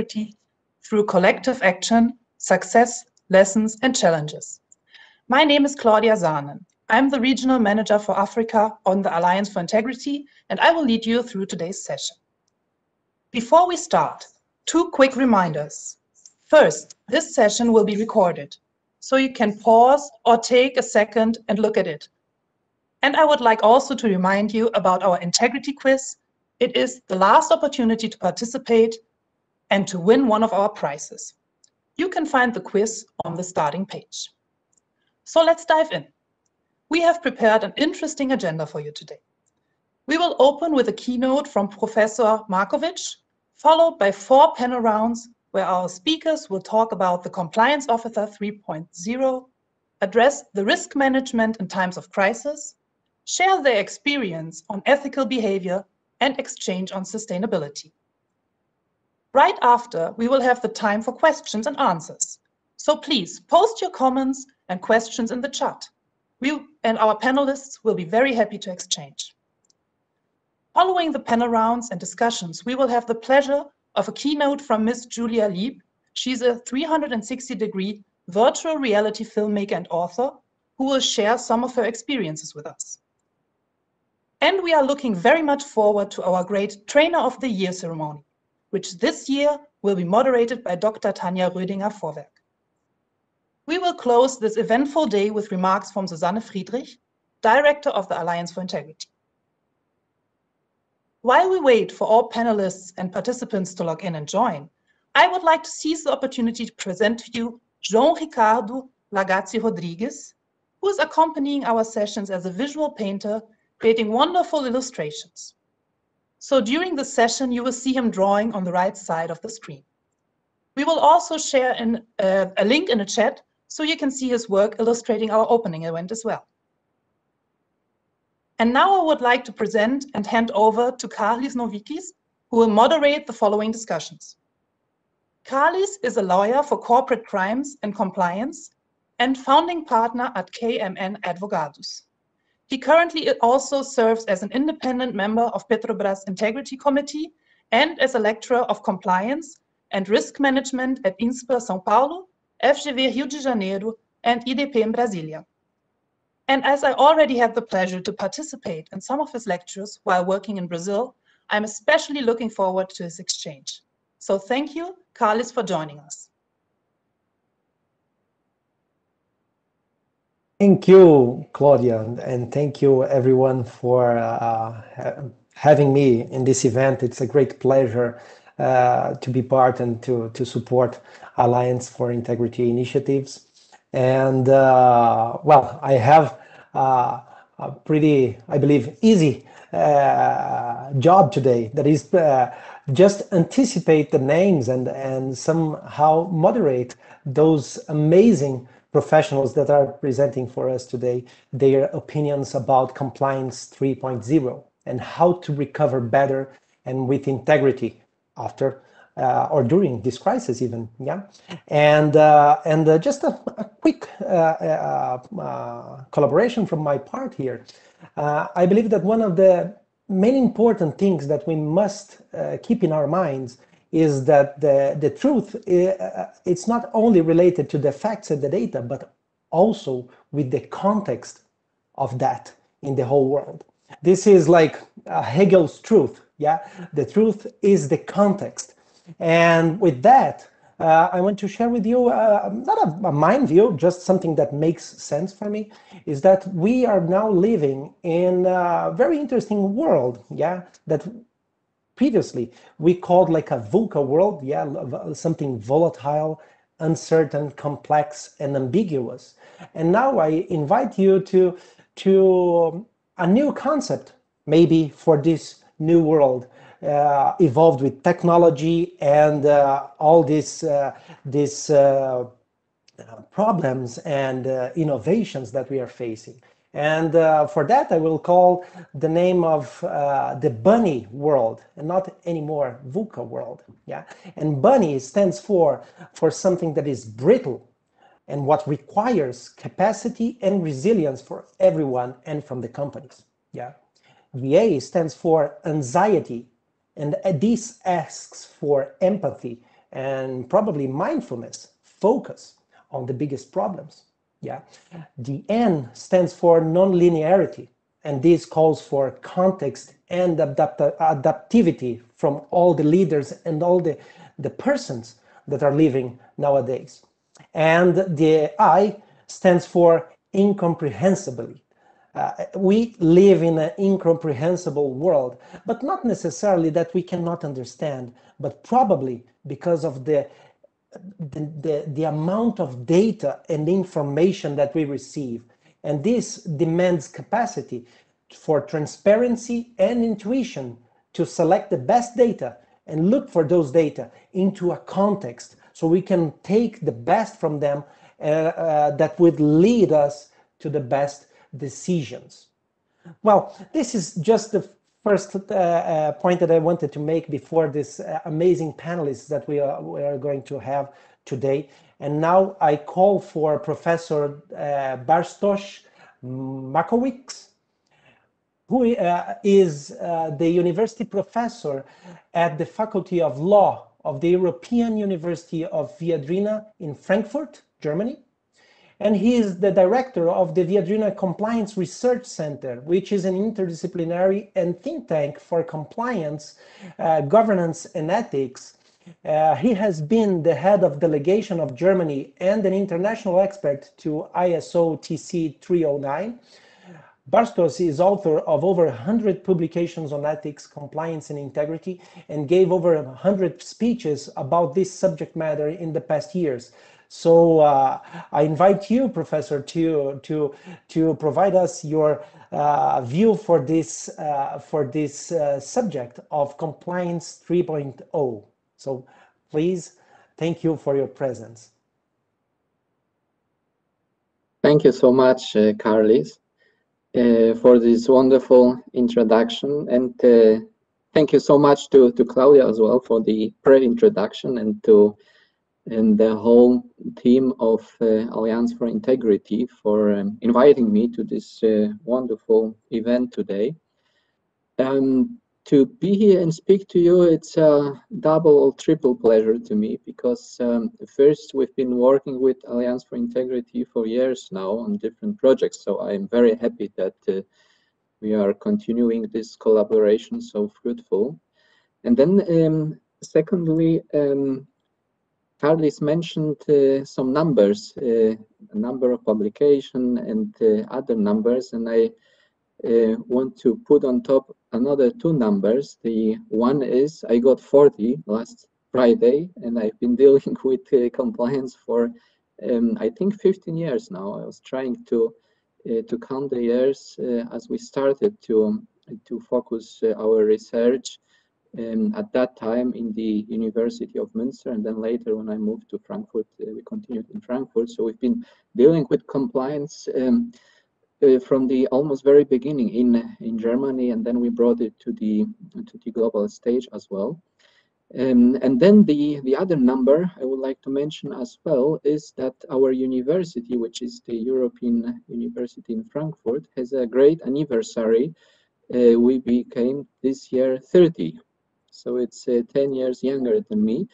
integrity through collective action, success, lessons, and challenges. My name is Claudia Sahnen. I'm the Regional Manager for Africa on the Alliance for Integrity, and I will lead you through today's session. Before we start, 2 quick reminders. First, this session will be recorded, so you can pause or take a second and look at it. And I would like also to remind you about our integrity quiz. It is the last opportunity to participate and to win one of our prizes. You can find the quiz on the starting page. So let's dive in. We have prepared an interesting agenda for you today. We will open with a keynote from Professor Markovic, followed by 4 panel rounds where our speakers will talk about the Compliance Officer 3.0, address the risk management in times of crisis, share their experience on ethical behavior, and exchange on sustainability. Right after, we will have the time for questions and answers. So please post your comments and questions in the chat. We and our panelists will be very happy to exchange. Following the panel rounds and discussions, we will have the pleasure of a keynote from Ms. Julia Lieb. She's a 360-degree virtual reality filmmaker and author who will share some of her experiences with us. And we are looking very much forward to our great Trainer of the Year ceremony, which this year will be moderated by Dr. Tanja Rödinger-Vorwerk. We will close this eventful day with remarks from Susana Friedrich, Director of the Alliance for Integrity. While we wait for all panelists and participants to log in and join, I would like to seize the opportunity to present to you João Ricardo Lagazzi Rodrigues, who is accompanying our sessions as a visual painter, creating wonderful illustrations. So during the session, you will see him drawing on the right side of the screen. We will also share a link in the chat so you can see his work illustrating our opening event as well. And now I would like to present and hand over to Carlis Novikis, who will moderate the following discussions. Carlis is a lawyer for corporate crimes and compliance and founding partner at KMN Advogados. He currently also serves as an independent member of Petrobras Integrity Committee and as a lecturer of compliance and risk management at INSPER São Paulo, FGV Rio de Janeiro, and IDP in Brasilia. And as I already had the pleasure to participate in some of his lectures while working in Brazil, I'm especially looking forward to his exchange. So thank you, Carlis, for joining us. Thank you, Claudia, and thank you everyone for having me in this event. It's a great pleasure to be part and to support Alliance for Integrity initiatives. And well, I have a pretty, I believe, easy job today. That is just anticipate the names and somehow moderate those amazing professionals that are presenting for us today, their opinions about Compliance 3.0 and how to recover better and with integrity after or during this crisis even, yeah? And just a quick collaboration from my part here. I believe that one of the main important things that we must keep in our minds is that the truth, it's not only related to the facts and the data, but also with the context of that in the whole world. This is like Hegel's truth, yeah? The truth is the context. And with that, I want to share with you, not a mind view, just something that makes sense for me, is that we are now living in a very interesting world, yeah? That previously we called like a VUCA world, yeah, something volatile, uncertain, complex, and ambiguous. And now I invite you to a new concept, maybe for this new world, evolved with technology and all these problems and innovations that we are facing. And for that, I will call the name of the bunny world, and not anymore VUCA world. Yeah, and bunny stands for something that is brittle and what requires capacity and resilience for everyone and from the companies. Yeah, VA stands for anxiety, and this asks for empathy and probably mindfulness, focus on the biggest problems. Yeah, the N stands for non-linearity, and this calls for context and adaptivity from all the leaders and all the persons that are living nowadays. And the I stands for incomprehensibly. We live in an incomprehensible world, but not necessarily that we cannot understand, but probably because of the amount of data and information that we receive. And this demands capacity for transparency and intuition to select the best data and look for those data into a context so we can take the best from them that would lead us to the best decisions. Well, this is just the first point that I wanted to make before this amazing panelists that we are going to have today. And now I call for Professor Bartosz Makowicz, who is the university professor at the Faculty of Law of the European University of Viadrina in Frankfurt, Germany. And he is the director of the Viadrina Compliance Research Center, which is an interdisciplinary and think tank for compliance, governance, and ethics. He has been the head of delegation of Germany and an international expert to ISO TC 309. Bartosz is author of over 100 publications on ethics, compliance, and integrity, and gave over 100 speeches about this subject matter in the past years. So I invite you, Professor, to provide us your view for this subject of Compliance 3.0. So please, thank you for your presence. Thank you so much, Carlis, for this wonderful introduction, and thank you so much to Claudia as well for the pre-introduction, and the whole team of Alliance for Integrity for inviting me to this wonderful event today. To be here and speak to you, it's a double or triple pleasure to me, because first, we've been working with Alliance for Integrity for years now on different projects, so I'm very happy that we are continuing this collaboration, so fruitful. And then secondly, Carlis mentioned some numbers, a number of publication and other numbers, and I want to put on top another two numbers. The one is I got 40 last Friday, and I've been dealing with compliance for I think 15 years now. I was trying to count the years as we started to focus our research. At that time in the University of Münster, and then later when I moved to Frankfurt, we continued in Frankfurt. So we've been dealing with compliance from the almost very beginning in Germany, and then we brought it to the global stage as well. And then the other number I would like to mention as well is that our university, which is the European University in Frankfurt, has a great anniversary. We became this year 30. So it's 10 years younger than me.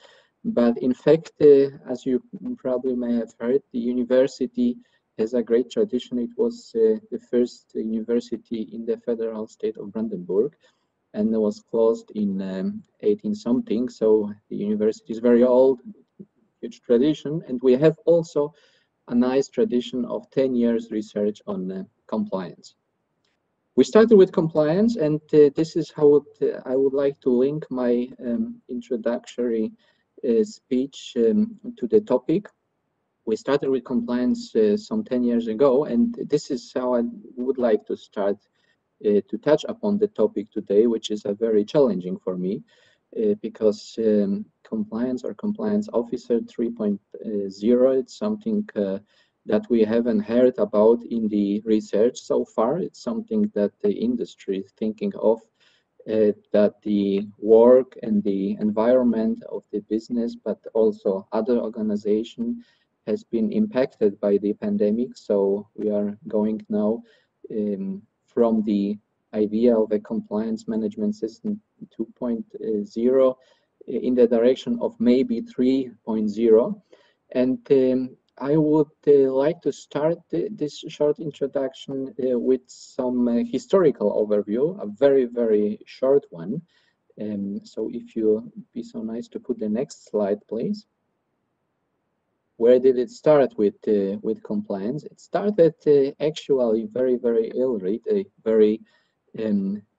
But in fact, as you probably may have heard, the university has a great tradition. It was the first university in the federal state of Brandenburg, and it was closed in 18 something. So the university is very old, huge tradition. And we have also a nice tradition of 10 years research on compliance. We started with compliance, and this is how I would like to link my introductory speech to the topic. We started with compliance some 10 years ago, and this is how I would like to start to touch upon the topic today, which is very challenging for me, because compliance or compliance officer 3.0, it's something that we haven't heard about in the research so far. It's something that the industry is thinking of, that the work and the environment of the business, but also other organizations, has been impacted by the pandemic. So we are going now from the idea of a compliance management system 2.0 in the direction of maybe 3.0. And I would like to start this short introduction with some historical overview, a very, very short one. So if you be so nice to put the next slide, please. Where did it start with compliance? It started actually very, very early, a very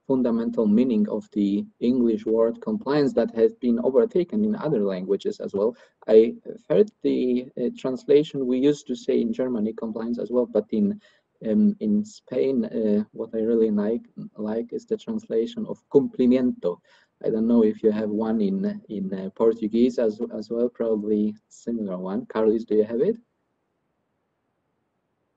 fundamental meaning of the English word compliance that has been overtaken in other languages as well. I heard the translation we used to say in Germany compliance as well, but in Spain, what I really like is the translation of cumplimiento. I don't know if you have one in Portuguese as well, probably similar one. Carlos, do you have it?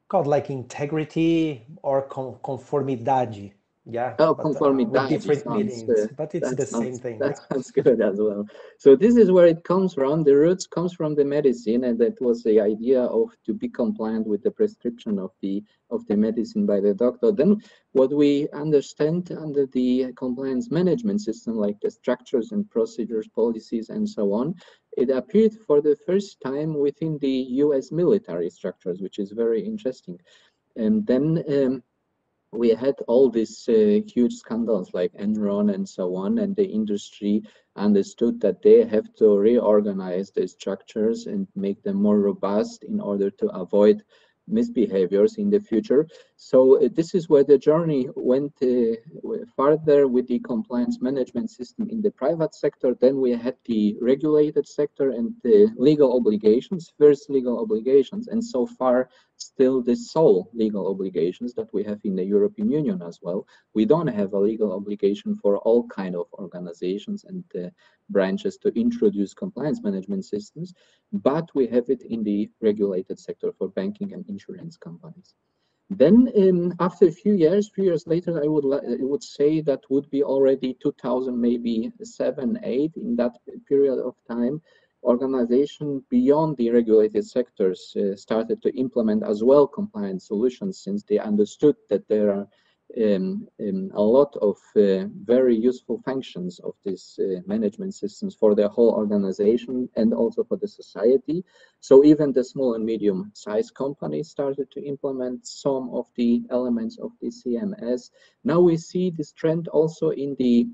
Called like integrity or conformidade. Yeah, oh, but with conformidade different sounds, meanings, but it's the same thing. that sounds good as well. So this is where it comes from. The roots comes from the medicine, and that was the idea of to be compliant with the prescription of the medicine by the doctor. Then what we understand under the compliance management system, like the structures and procedures, policies, and so on, it appeared for the first time within the US military structures, which is very interesting. And then we had all these huge scandals like Enron and so on, and the industry understood that they have to reorganize the structures and make them more robust in order to avoid misbehaviors in the future. So this is where the journey went further with the compliance management system in the private sector. Then we had the regulated sector and the legal obligations, first legal obligations, and so far still the sole legal obligations that we have in the European Union as well. We don't have a legal obligation for all kind of organizations and branches to introduce compliance management systems, but we have it in the regulated sector for banking and insurance companies. Then after a few years later, I would say that would be already 2000, maybe 7, 8, in that period of time, organization beyond the regulated sectors started to implement as well compliance solutions, since they understood that there are a lot of very useful functions of these management systems for the whole organization and also for the society. So even the small and medium-sized companies started to implement some of the elements of the CMS. Now we see this trend also in the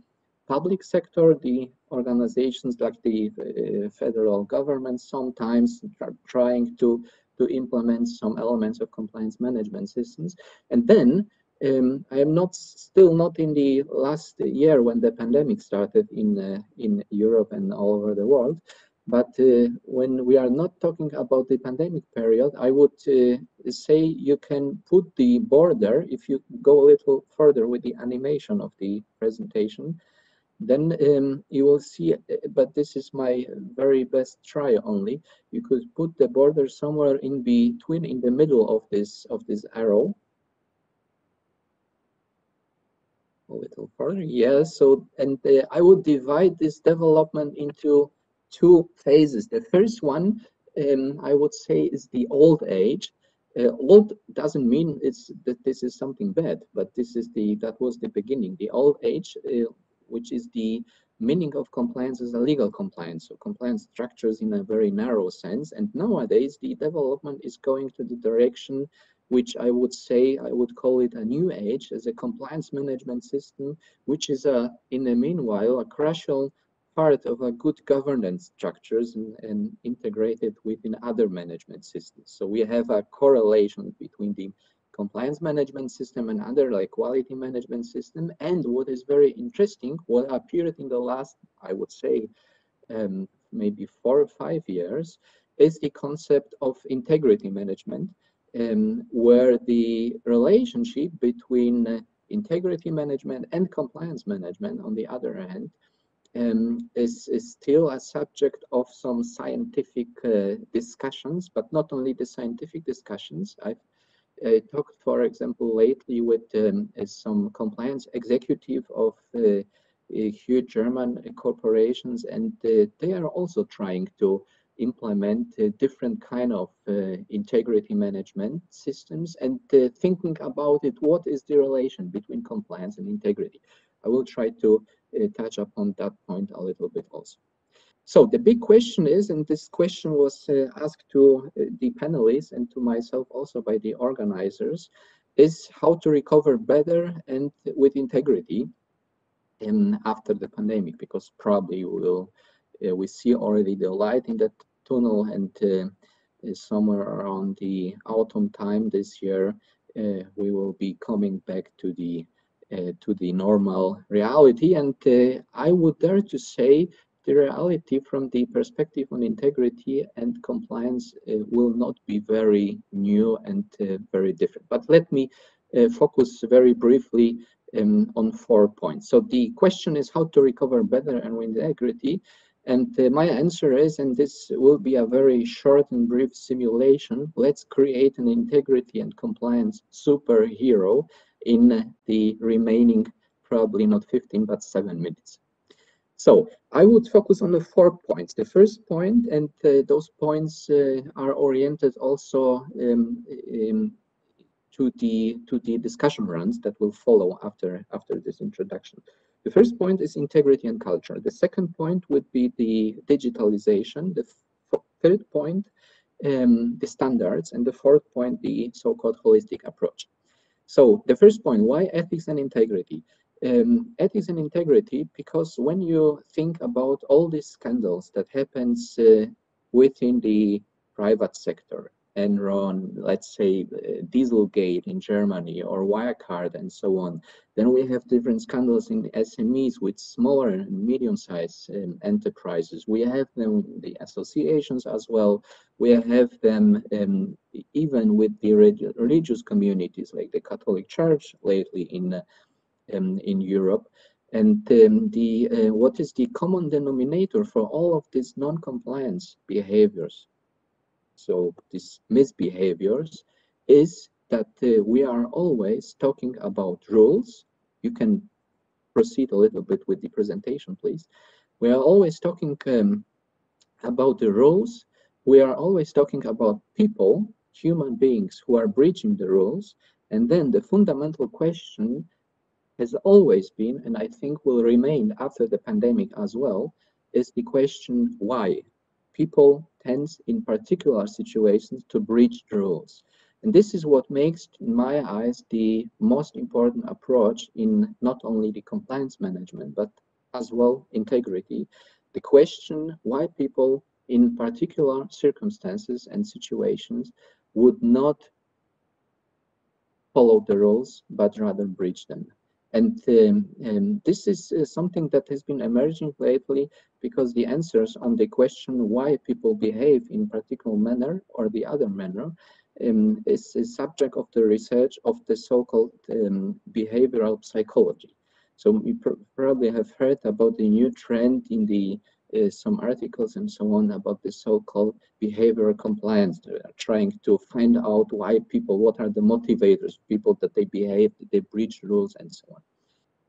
public sector. The organizations like the federal government sometimes are trying to implement some elements of compliance management systems. And then I am still not in the last year when the pandemic started in Europe and all over the world. But when we are not talking about the pandemic period, I would say you can put the border, if you go a little further with the animation of the presentation, then you will see, but this is my very best try only, you could put the border somewhere in between, in the middle of this arrow. A little further, yes. So, and I would divide this development into two phases. The first one, I would say, is the old age. Old doesn't mean that this is something bad, but that was the beginning. The old age, which is the meaning of compliance, is a legal compliance, so compliance structures in a very narrow sense. And nowadays, the development is going to the direction which I would say, I would call it a new age, as a compliance management system, which is in the meanwhile a crucial part of a good governance structures and integrated within other management systems. So we have a correlation between the compliance management system and other like quality management system. And what is very interesting, what appeared in the last, I would say, maybe 4 or 5 years, is the concept of integrity management, where the relationship between integrity management and compliance management, on the other hand, is still a subject of some scientific discussions, but not only the scientific discussions. I've talked, for example, lately with some compliance executive of huge German corporations, and they are also trying to implement different kind of integrity management systems and thinking about it, what is the relation between compliance and integrity. I will try to touch upon that point a little bit also. So the big question is, and this question was asked to the panelists and to myself also by the organizers, is how to recover better and with integrity after the pandemic, because probably we see already the light in that tunnel, and somewhere around the autumn time this year, we will be coming back to the normal reality. And I would dare to say the reality from the perspective on integrity and compliance will not be very new and very different. But let me focus very briefly on 4 points. So the question is how to recover better and with integrity. And my answer is, and this will be a very short and brief simulation, let's create an integrity and compliance superhero in the remaining, probably not 15, but 7 minutes. So I would focus on the 4 points. The first point, and those points are oriented also to the discussion rounds that will follow after this introduction. The first point is integrity and culture. The second point would be the digitalization. The third point, the standards, and the fourth point, the so-called holistic approach. So the first point, why ethics and integrity? Ethics and integrity, because when you think about all these scandals that happens within the private sector, Enron, let's say Dieselgate in Germany, or Wirecard and so on, then we have different scandals in the SMEs with smaller and medium-sized enterprises. We have them, the associations as well. We have them even with the religious communities like the Catholic Church lately in Europe. And what is the common denominator for all of these non-compliance behaviors? So these misbehaviors is that we are always talking about rules. You can proceed a little bit with the presentation, please. We are always talking about the rules. We are always talking about people, human beings who are breaching the rules. And then the fundamental question has always been, and I think will remain after the pandemic as well, is the question why people tend in particular situations to breach the rules. And this is what makes, in my eyes, the most important approach in not only the compliance management, but as well integrity. The question why people in particular circumstances and situations would not follow the rules, but rather breach them. And this is something that has been emerging lately, because the answers on the question why people behave in particular manner or the other manner is a subject of the research of the so-called behavioral psychology. So you probably have heard about the new trend in the some articles and so on about the so-called behavioral compliance. They are trying to find out why people, what are the motivators, people that they behave, that they breach rules and so on.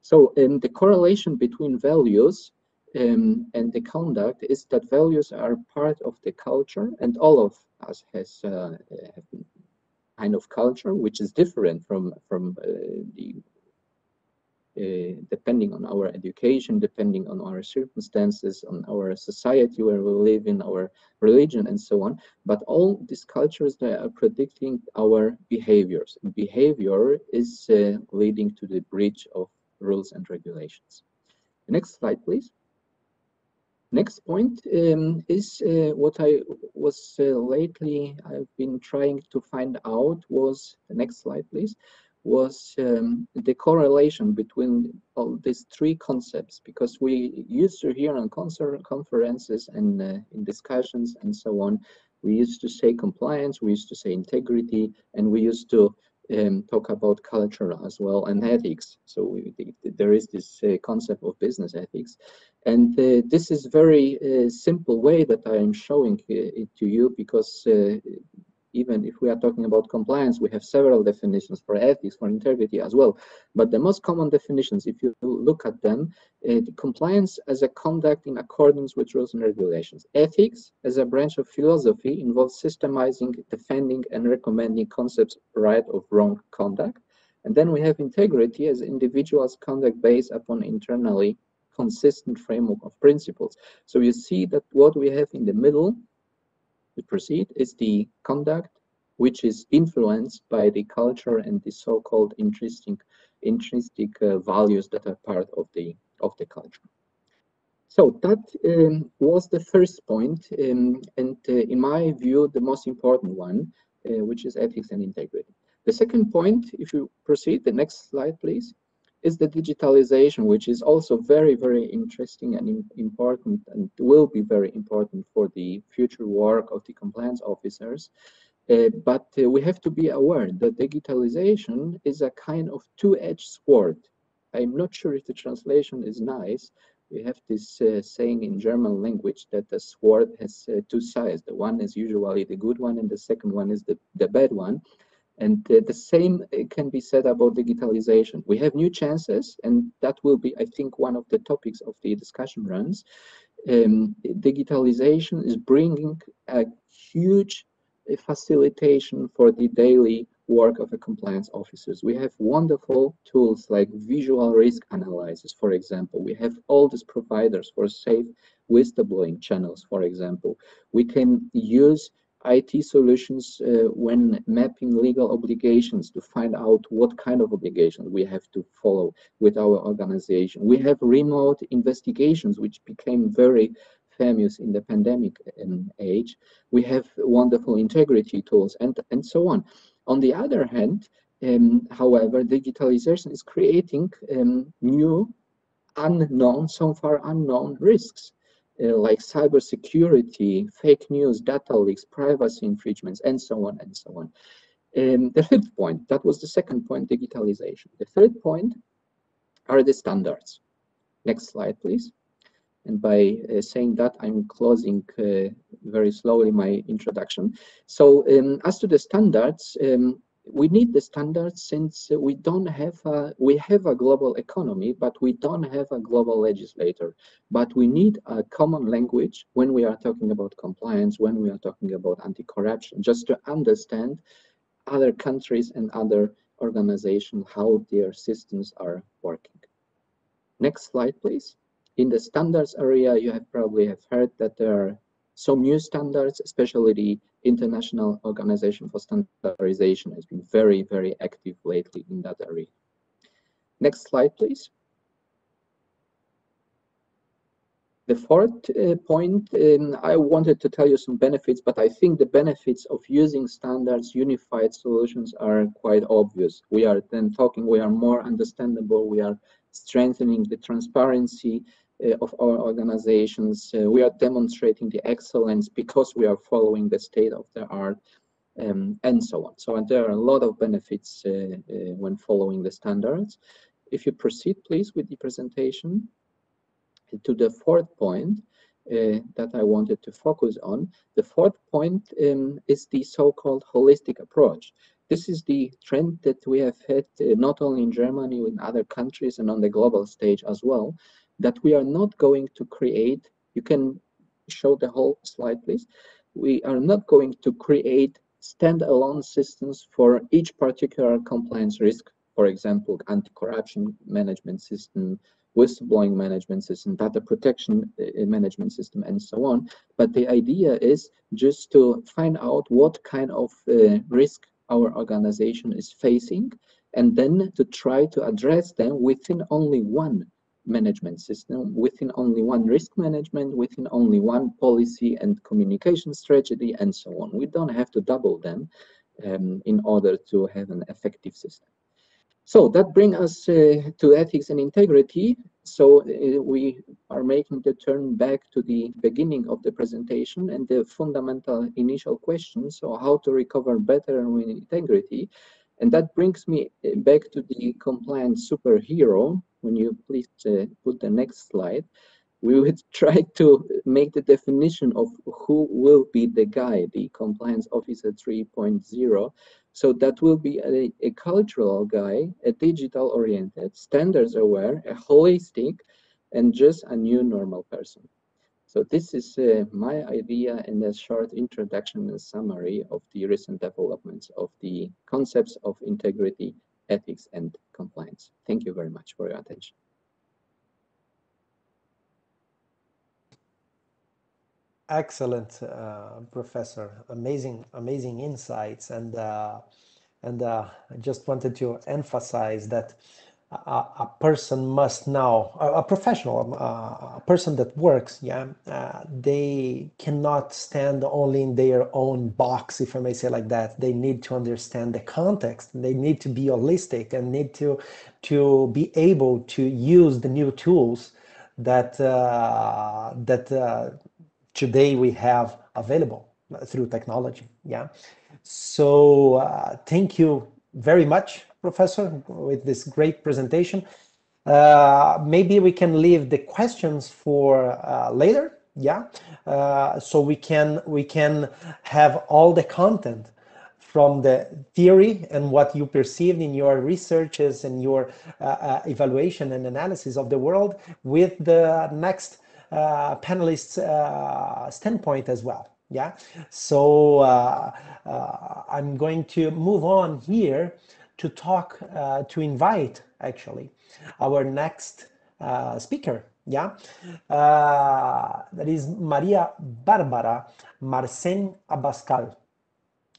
So the correlation between values and the conduct is that values are part of the culture, and all of us has kind of culture which is different from the depending on our education, depending on our circumstances, on our society where we live in, our religion and so on. But all these cultures, they are predicting our behaviors. And behavior is leading to the breach of rules and regulations. Next slide, please. Next point is what I was lately, I've been trying to find out was, the next slide, please, was the correlation between all these three concepts, because we used to hear on conferences and in discussions and so on, we used to say compliance, we used to say integrity, and we used to talk about culture as well and ethics. So there is this concept of business ethics. And this is very simple way that I am showing it to you, because even if we are talking about compliance, we have several definitions for ethics, for integrity as well. But the most common definitions, if you look at them, the compliance as a conduct in accordance with rules and regulations. Ethics as a branch of philosophy involves systemizing, defending, and recommending concepts right or wrong conduct. And then we have integrity as individuals' conduct based upon internally consistent framework of principles. So you see that what we have in the middle to proceed is the conduct, which is influenced by the culture and the so-called intrinsic values that are part of the culture. So that was the first point, and in my view, the most important one, which is ethics and integrity. The second point, if you proceed, the next slide, please, is the digitalization, which is also very, very interesting and important, and will be very important for the future work of the compliance officers. But we have to be aware that digitalization is a kind of two-edged sword. I'm not sure if the translation is nice. We have this saying in German language that the sword has two sides. The one is usually the good one, and the second one is the bad one. And the same can be said about digitalization. We have new chances, and that will be, I think, one of the topics of the discussion runs. Digitalization is bringing a huge facilitation for the daily work of the compliance officers. We have wonderful tools like visual risk analysis, for example. We have all these providers for safe whistleblowing channels, for example. We can use IT solutions when mapping legal obligations to find out what kind of obligations we have to follow with our organization. We have remote investigations, which became very famous in the pandemic age. We have wonderful integrity tools and so on. On the other hand, however, digitalization is creating new unknown, so far unknown risks. Like cybersecurity, fake news, data leaks, privacy infringements, and so on and so on. The fifth point, that was the second point, digitalization. The third point are the standards. Next slide, please. And by saying that, I'm closing very slowly my introduction. So as to the standards, we need the standards since we have a global economy, but we don't have a global legislator. But we need a common language when we are talking about compliance, when we are talking about anti-corruption, just to understand other countries and other organizations, how their systems are working. Next slide, please. In the standards area, you have probably heard that there are some new standards, especially the International Organization for Standardization has been very, very active lately in that area. Next slide, please. The fourth point, I wanted to tell you some benefits, but I think the benefits of using standards, unified solutions are quite obvious. We are then talking, we are more understandable, we are strengthening the transparency of our organizations. We are demonstrating the excellence because we are following the state of the art and so on. So there are a lot of benefits when following the standards. If you proceed, please, with the presentation to the fourth point that I wanted to focus on. The fourth point is the so-called holistic approach. This is the trend that we have had not only in Germany, in other countries and on the global stage as well, that we are not going to create, you can show the whole slide, please. We are not going to create standalone systems for each particular compliance risk, for example, anti-corruption management system, whistleblowing management system, data protection management system, and so on. But the idea is just to find out what kind of risk our organization is facing, and then to try to address them within only one management system, within only one risk management, within only one policy and communication strategy, and so on. We don't have to double them in order to have an effective system. So that brings us to ethics and integrity. So we are making the turn back to the beginning of the presentation and the fundamental initial question, so how to recover better with integrity. And that brings me back to the compliance superhero. When you please put the next slide, we would try to make the definition of who will be the guy, the compliance officer 3.0. So that will be a cultural guy, a digital oriented, standards aware, a holistic, and just a new normal person. So this is my idea in a short introduction and summary of the recent developments of the concepts of integrity, ethics, and compliance. Thank you very much for your attention. Excellent, Professor. Amazing insights. And I just wanted to emphasize that a person must now, a professional, a person that works, they cannot stand only in their own box, if I may say like that. They need to understand the context. They need to be holistic and need to be able to use the new tools that today we have available through technology. So thank you very much, Professor, with this great presentation. Maybe we can leave the questions for later. So we can have all the content from the theory and what you perceived in your researches and your evaluation and analysis of the world with the next panelists' standpoint as well. So I'm going to move on here to talk, to invite actually our next speaker. That is Maria Barbara Marcen Abascal.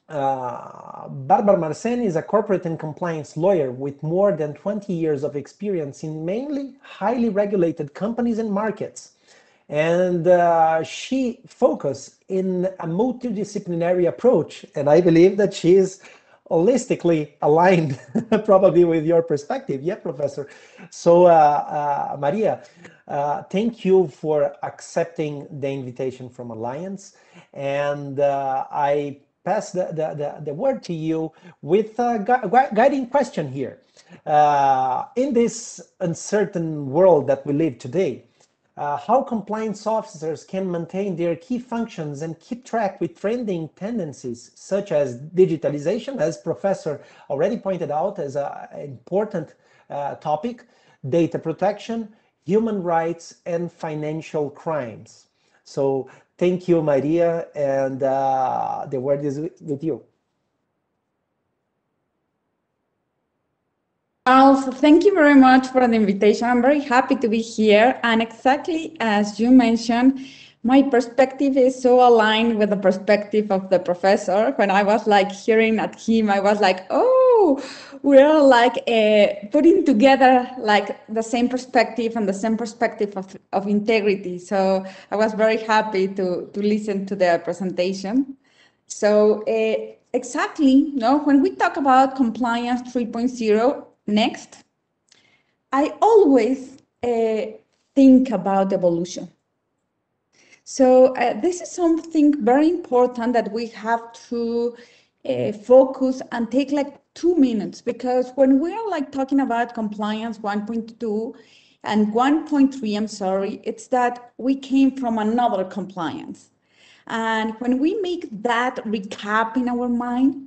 Barbara Marcen is a corporate and compliance lawyer with more than 20 years of experience in mainly highly regulated companies and markets. And she focused in a multidisciplinary approach. And I believe that she is holistically aligned probably with your perspective. Professor. So Maria, thank you for accepting the invitation from Alliance. And I pass the word to you with a guiding question here. In this uncertain world that we live today, how compliance officers can maintain their key functions and keep track with trending tendencies such as digitalization, as Professor already pointed out as an important topic, data protection, human rights, and financial crimes. So thank you, Maria, and the word is with you. Also, thank you very much for the invitation. I'm very happy to be here. And exactly as you mentioned, my perspective is so aligned with the perspective of the professor. When I was like hearing at him, I was like, oh, we're like putting together like the same perspective and the same perspective of integrity. So I was very happy to listen to the presentation. So exactly, when we talk about compliance 3.0, next, I always think about evolution. So this is something very important that we have to focus and take like 2 minutes, because when we're like talking about compliance 1.2 and 1.3, I'm sorry, it's that we came from another compliance. And when we make that recap in our mind,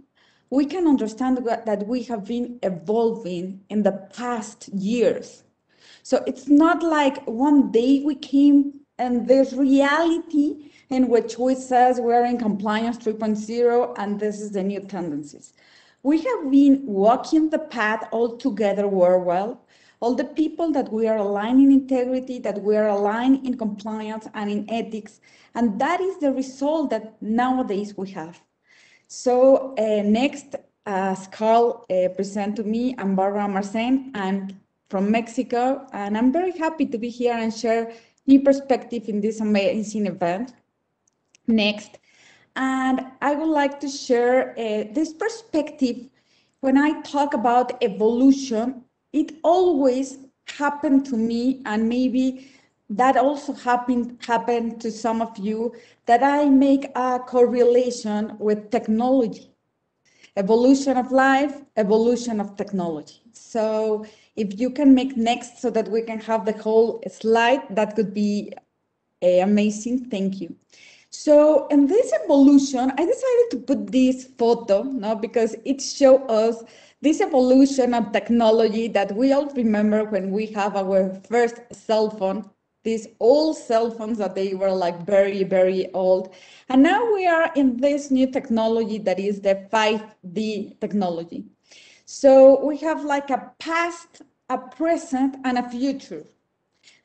we can understand that we have been evolving in the past years. So it's not like one day we came and there's reality in which we says we're in compliance 3.0 and this is the new tendencies. We have been walking the path all together very well. All the people that we are aligned in integrity, that we are aligned in compliance and in ethics, and that is the result that nowadays we have. So next, as Carl presented to me, I'm Barbara Marcen. I'm from Mexico, and I'm very happy to be here and share new perspective in this amazing event. Next, and I would like to share this perspective. When I talk about evolution, it always happened to me, and maybe that also happened to some of you, that I make a correlation with technology. Evolution of life, evolution of technology. So if you can make next so that we can have the whole slide, that could be amazing. Thank you. So in this evolution, I decided to put this photo, because it shows us this evolution of technology that we all remember when we have our first cell phone, these old cell phones that they were like very, very old. And now we are in this new technology that is the 5D technology. So we have like a past, a present, and a future.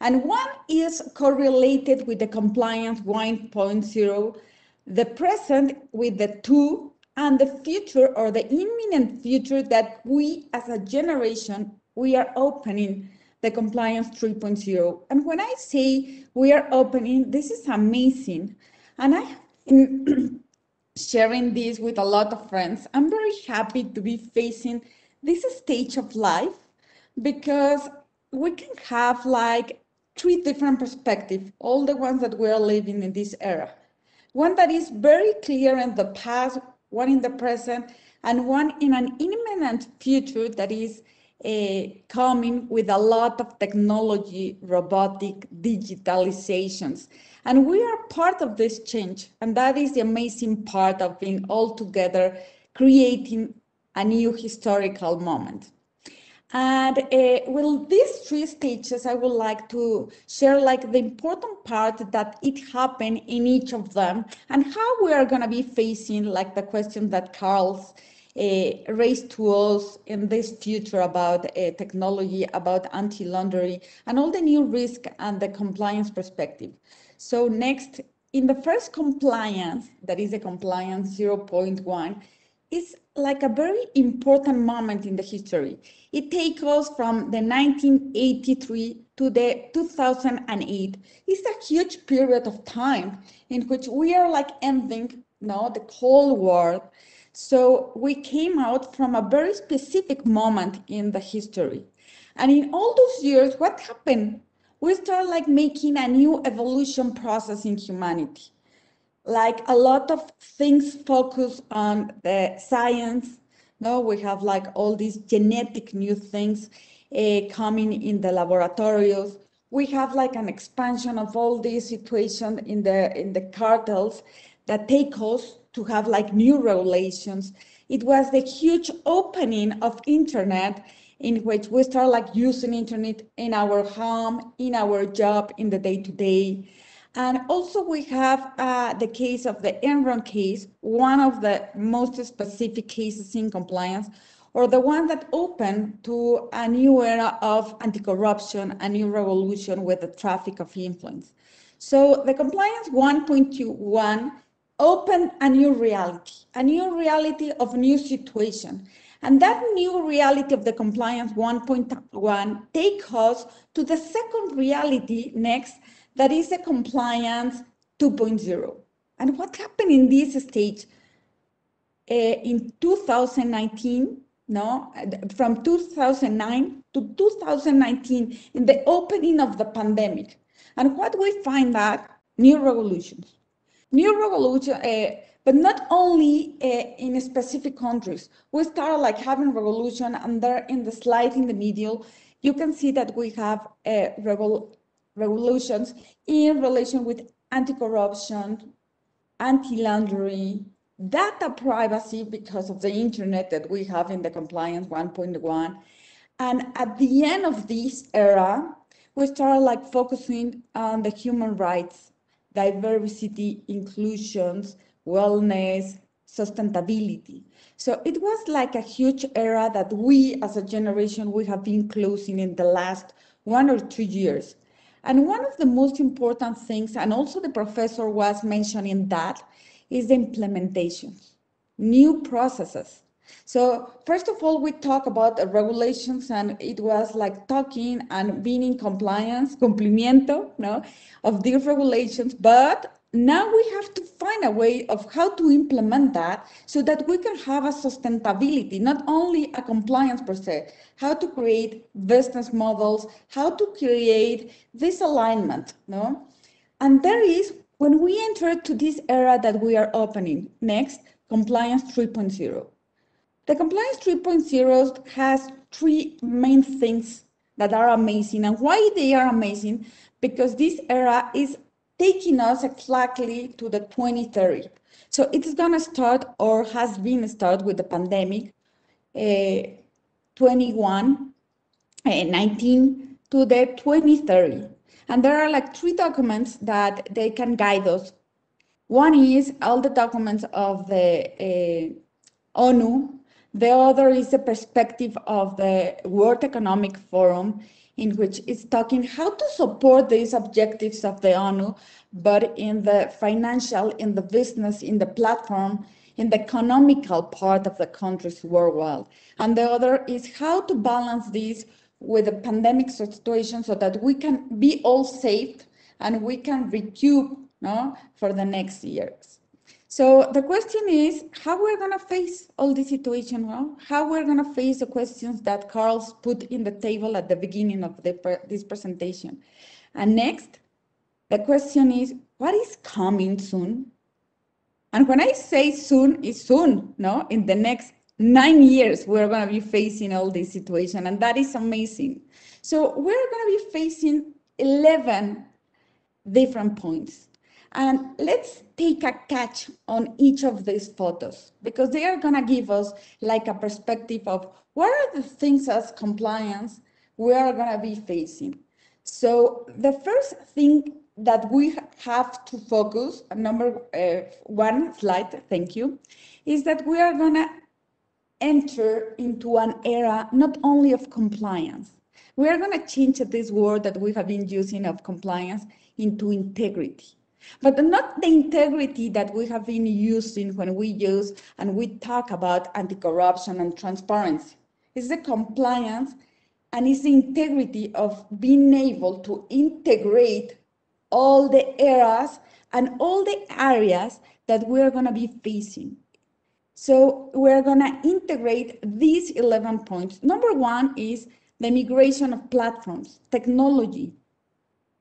And one is correlated with the compliance 1.0, the present with the 2, and the future or the imminent future that we as a generation, we are opening the compliance 3.0. And when I say we are opening, this is amazing. And I in sharing this with a lot of friends, I'm very happy to be facing this stage of life because we can have like 3 different perspectives, all the ones that we are living in this era. One that is very clear in the past, one in the present, and one in an imminent future that is coming with a lot of technology, robotic, digitalizations. And we are part of this change. And that is the amazing part of being all together, creating a new historical moment. And with these 3 stages, I would like to share like the important part that it happened in each of them and how we are going to be facing like the question that Carl's raised to us in this future about technology, about anti-laundering, and all the new risk and the compliance perspective. So next, in the first compliance, that is the compliance 0.1, is like a very important moment in the history. It takes us from the 1983 to the 2008. It's a huge period of time in which we are like ending the Cold War. So we came out from a very specific moment in the history. And in all those years, what happened? We started like making a new evolution process in humanity. Like a lot of things focus on the science. No, we have like all these genetic new things coming in the laboratories. We have like an expansion of all these situations in the cartels that take us to have like new regulations. It was the huge opening of internet in which we start like using internet in our home, in our job, in the day-to-day. And also we have the case of the Enron case, one of the most specific cases in compliance, or the one that opened to a new era of anti-corruption, a new revolution with the traffic of influence. So the compliance 1.21 opened a new reality of new situation. And that new reality of the compliance 1.1 take us to the second reality next, that is the compliance 2.0. And what happened in this stage? In 2019, from 2009 to 2019, in the opening of the pandemic. And what we find that new revolutions, but not only in specific countries. We started like having revolution, and there in the slide in the middle, you can see that we have revolutions in relation with anti-corruption, anti-laundering, data privacy because of the internet that we have in the compliance 1.1. And at the end of this era, we started like focusing on the human rights, diversity, inclusions, wellness, sustainability. So it was like a huge era that we as a generation, we have been closing in the last 1 or 2 years. And one of the most important things, and also the professor was mentioning that, is the implementation, new processes. So first of all, we talk about the regulations, and it was like talking and being in compliance, cumplimiento, of these regulations. But now we have to find a way of how to implement that so that we can have a sustainability, not only a compliance per se, how to create business models, how to create this alignment, And there is, when we enter to this era that we are opening, next, compliance 3.0. The compliance 3.0 has 3 main things that are amazing. And why they are amazing? Because this era is taking us exactly to the 2030. So it's going to start, or has been started with the pandemic, 19 to the 2030. And there are like 3 documents that they can guide us. One is all the documents of the ONU. The other is the perspective of the World Economic Forum. in which it's talking how to support these objectives of the ONU, but in the financial, in the business, in the platform, in the economical part of the countries worldwide. And the other is how to balance this with the pandemic situation so that we can be all safe and we can recoup, no, for the next years. So the question is how we're going to face all this situation, well, how we're going to face the questions that Carl's put in the table at the beginning of this presentation. And next, the question is, what is coming soon? And when I say soon, it's soon, no? In the next 9 years, we're going to be facing all this situation, and that is amazing. So we're going to be facing 11 different points. And let's take a catch on each of these photos, because they are going to give us like a perspective of what are the things as compliance we are going to be facing. So the first thing that we have to focus, number one slide, thank you, is that we are going to enter into an era not only of compliance. We are going to change this word that we have been using of compliance into integrity. But not the integrity that we have been using when we use and we talk about anti-corruption and transparency. It's the compliance and it's the integrity of being able to integrate all the eras and all the areas that we're going to be facing. So we're going to integrate these 11 points. Number one is the migration of platforms, technology,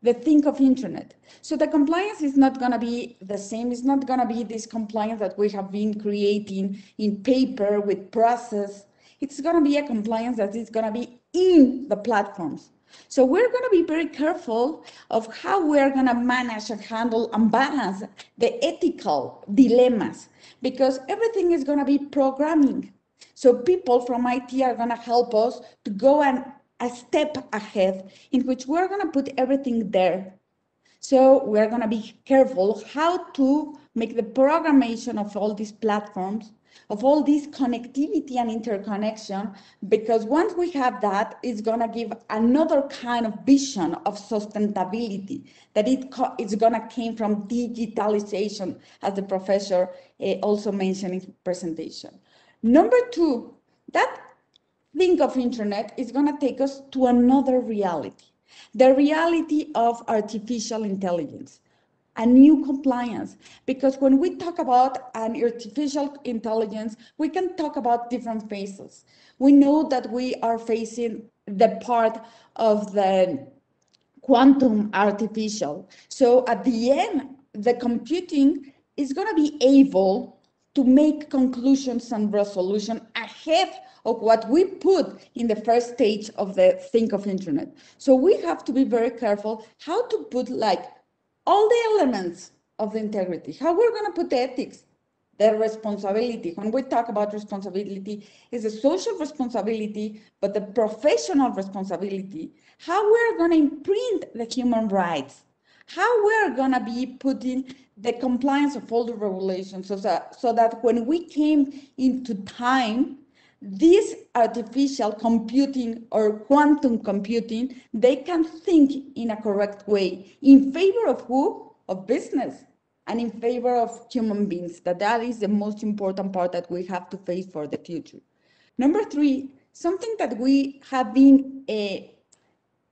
the think of internet. So the compliance is not going to be the same. It's not going to be this compliance that we have been creating in paper with process. It's going to be a compliance that is going to be in the platforms. So we're going to be very careful of how we're going to manage and handle and balance the ethical dilemmas, because everything is going to be programming. So people from IT are going to help us to go a step ahead in which we're going to put everything there. So we're going to be careful how to make the programmation of all these platforms, of all this connectivity and interconnection, because once we have that, it's going to give another kind of vision of sustainability, that it's going to come from digitalization, as the professor also mentioned in his presentation. Number two, that think of internet is going to take us to another reality, the reality of artificial intelligence, a new compliance. Because when we talk about an artificial intelligence, we can talk about different phases. We know that we are facing the part of the quantum artificial. So at the end, the computing is going to be able to make conclusions and resolution ahead of what we put in the first stage of the think of internet. So we have to be very careful how to put like all the elements of the integrity, how we're going to put the ethics, the responsibility. When we talk about responsibility, it's a social responsibility, but the professional responsibility, how we're going to imprint the human rights, how we're going to be putting the compliance of all the regulations so that when we came into time, this artificial computing or quantum computing, they can think in a correct way in favor of who? Of business and in favor of human beings. That is the most important part that we have to face for the future. Number three, something that we have been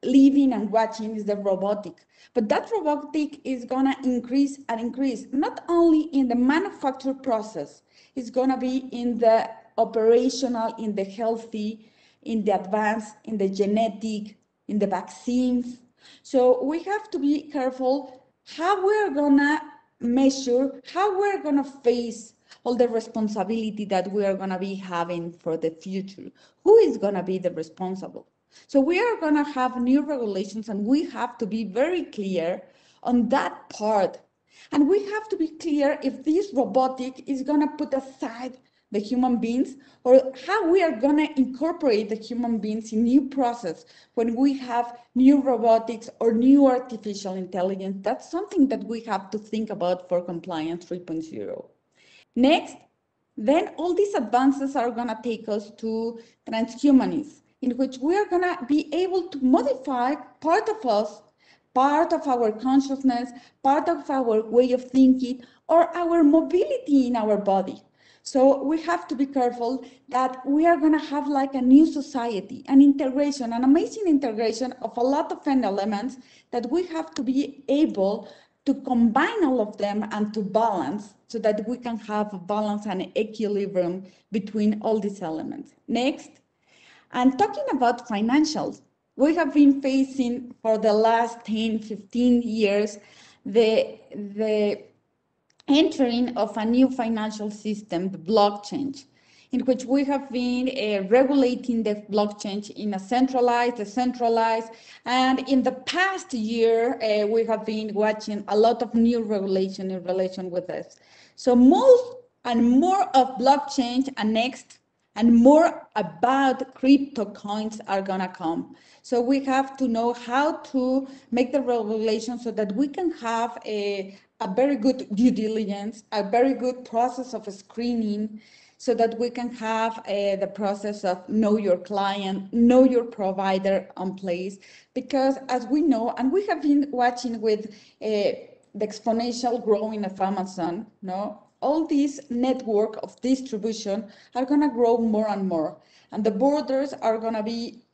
living and watching is the robotic. But that robotic is going to increase and increase, not only in the manufacture process, it's going to be in the operational, in the healthy, in the advanced, in the genetic, in the vaccines. So we have to be careful how we're going to measure, how we're going to face all the responsibility that we are going to be having for the future. Who is going to be the responsible? So we are going to have new regulations, and we have to be very clear on that part. And we have to be clear if this robotic is going to put aside the human beings, or how we are going to incorporate the human beings in new process when we have new robotics or new artificial intelligence. That's something that we have to think about for compliance 3.0. Next, then all these advances are going to take us to transhumanism. in which we are going to be able to modify part of us, part of our consciousness, part of our way of thinking, or our mobility in our body. So we have to be careful that we are going to have like a new society, an integration, an amazing integration of a lot of elements that we have to be able to combine all of them and to balance so that we can have a balance and equilibrium between all these elements. Next, and talking about financials, we have been facing for the last 10, 15 years the entering of a new financial system, the blockchain, in which we have been regulating the blockchain in a centralized, decentralized, and in the past year, we have been watching a lot of new regulation in relation with this. So more and more of blockchain and next, and more about crypto coins are gonna come. So we have to know how to make the regulation so that we can have a very good due diligence, a very good process of screening, so that we can have the process of know your client, know your provider on place. Because as we know, and we have been watching with the exponential growing of Amazon, no? All these network of distribution are going to grow more and more, and the borders are going to be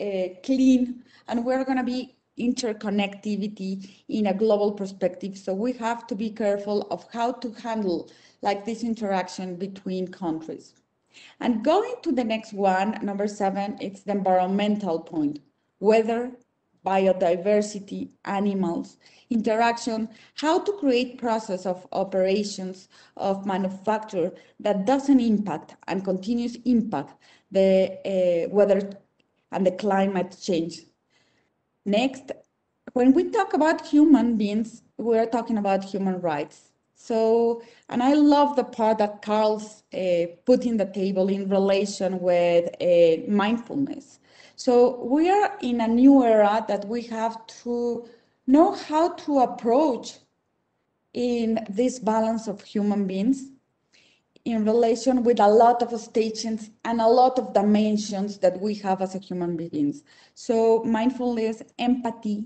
clean, and we're going to be interconnectivity in a global perspective. So we have to be careful of how to handle like this interaction between countries. And going to the next one, number 7, it's the environmental point, weather, biodiversity, animals, interaction, how to create process of operations of manufacture that doesn't impact and continues impact the weather and the climate change. Next, when we talk about human beings, we're talking about human rights. So, and I love the part that Carl's put in the table in relation with mindfulness. So we are in a new era that we have to know how to approach in this balance of human beings in relation with a lot of stations and a lot of dimensions that we have as a human beings. So mindfulness, empathy,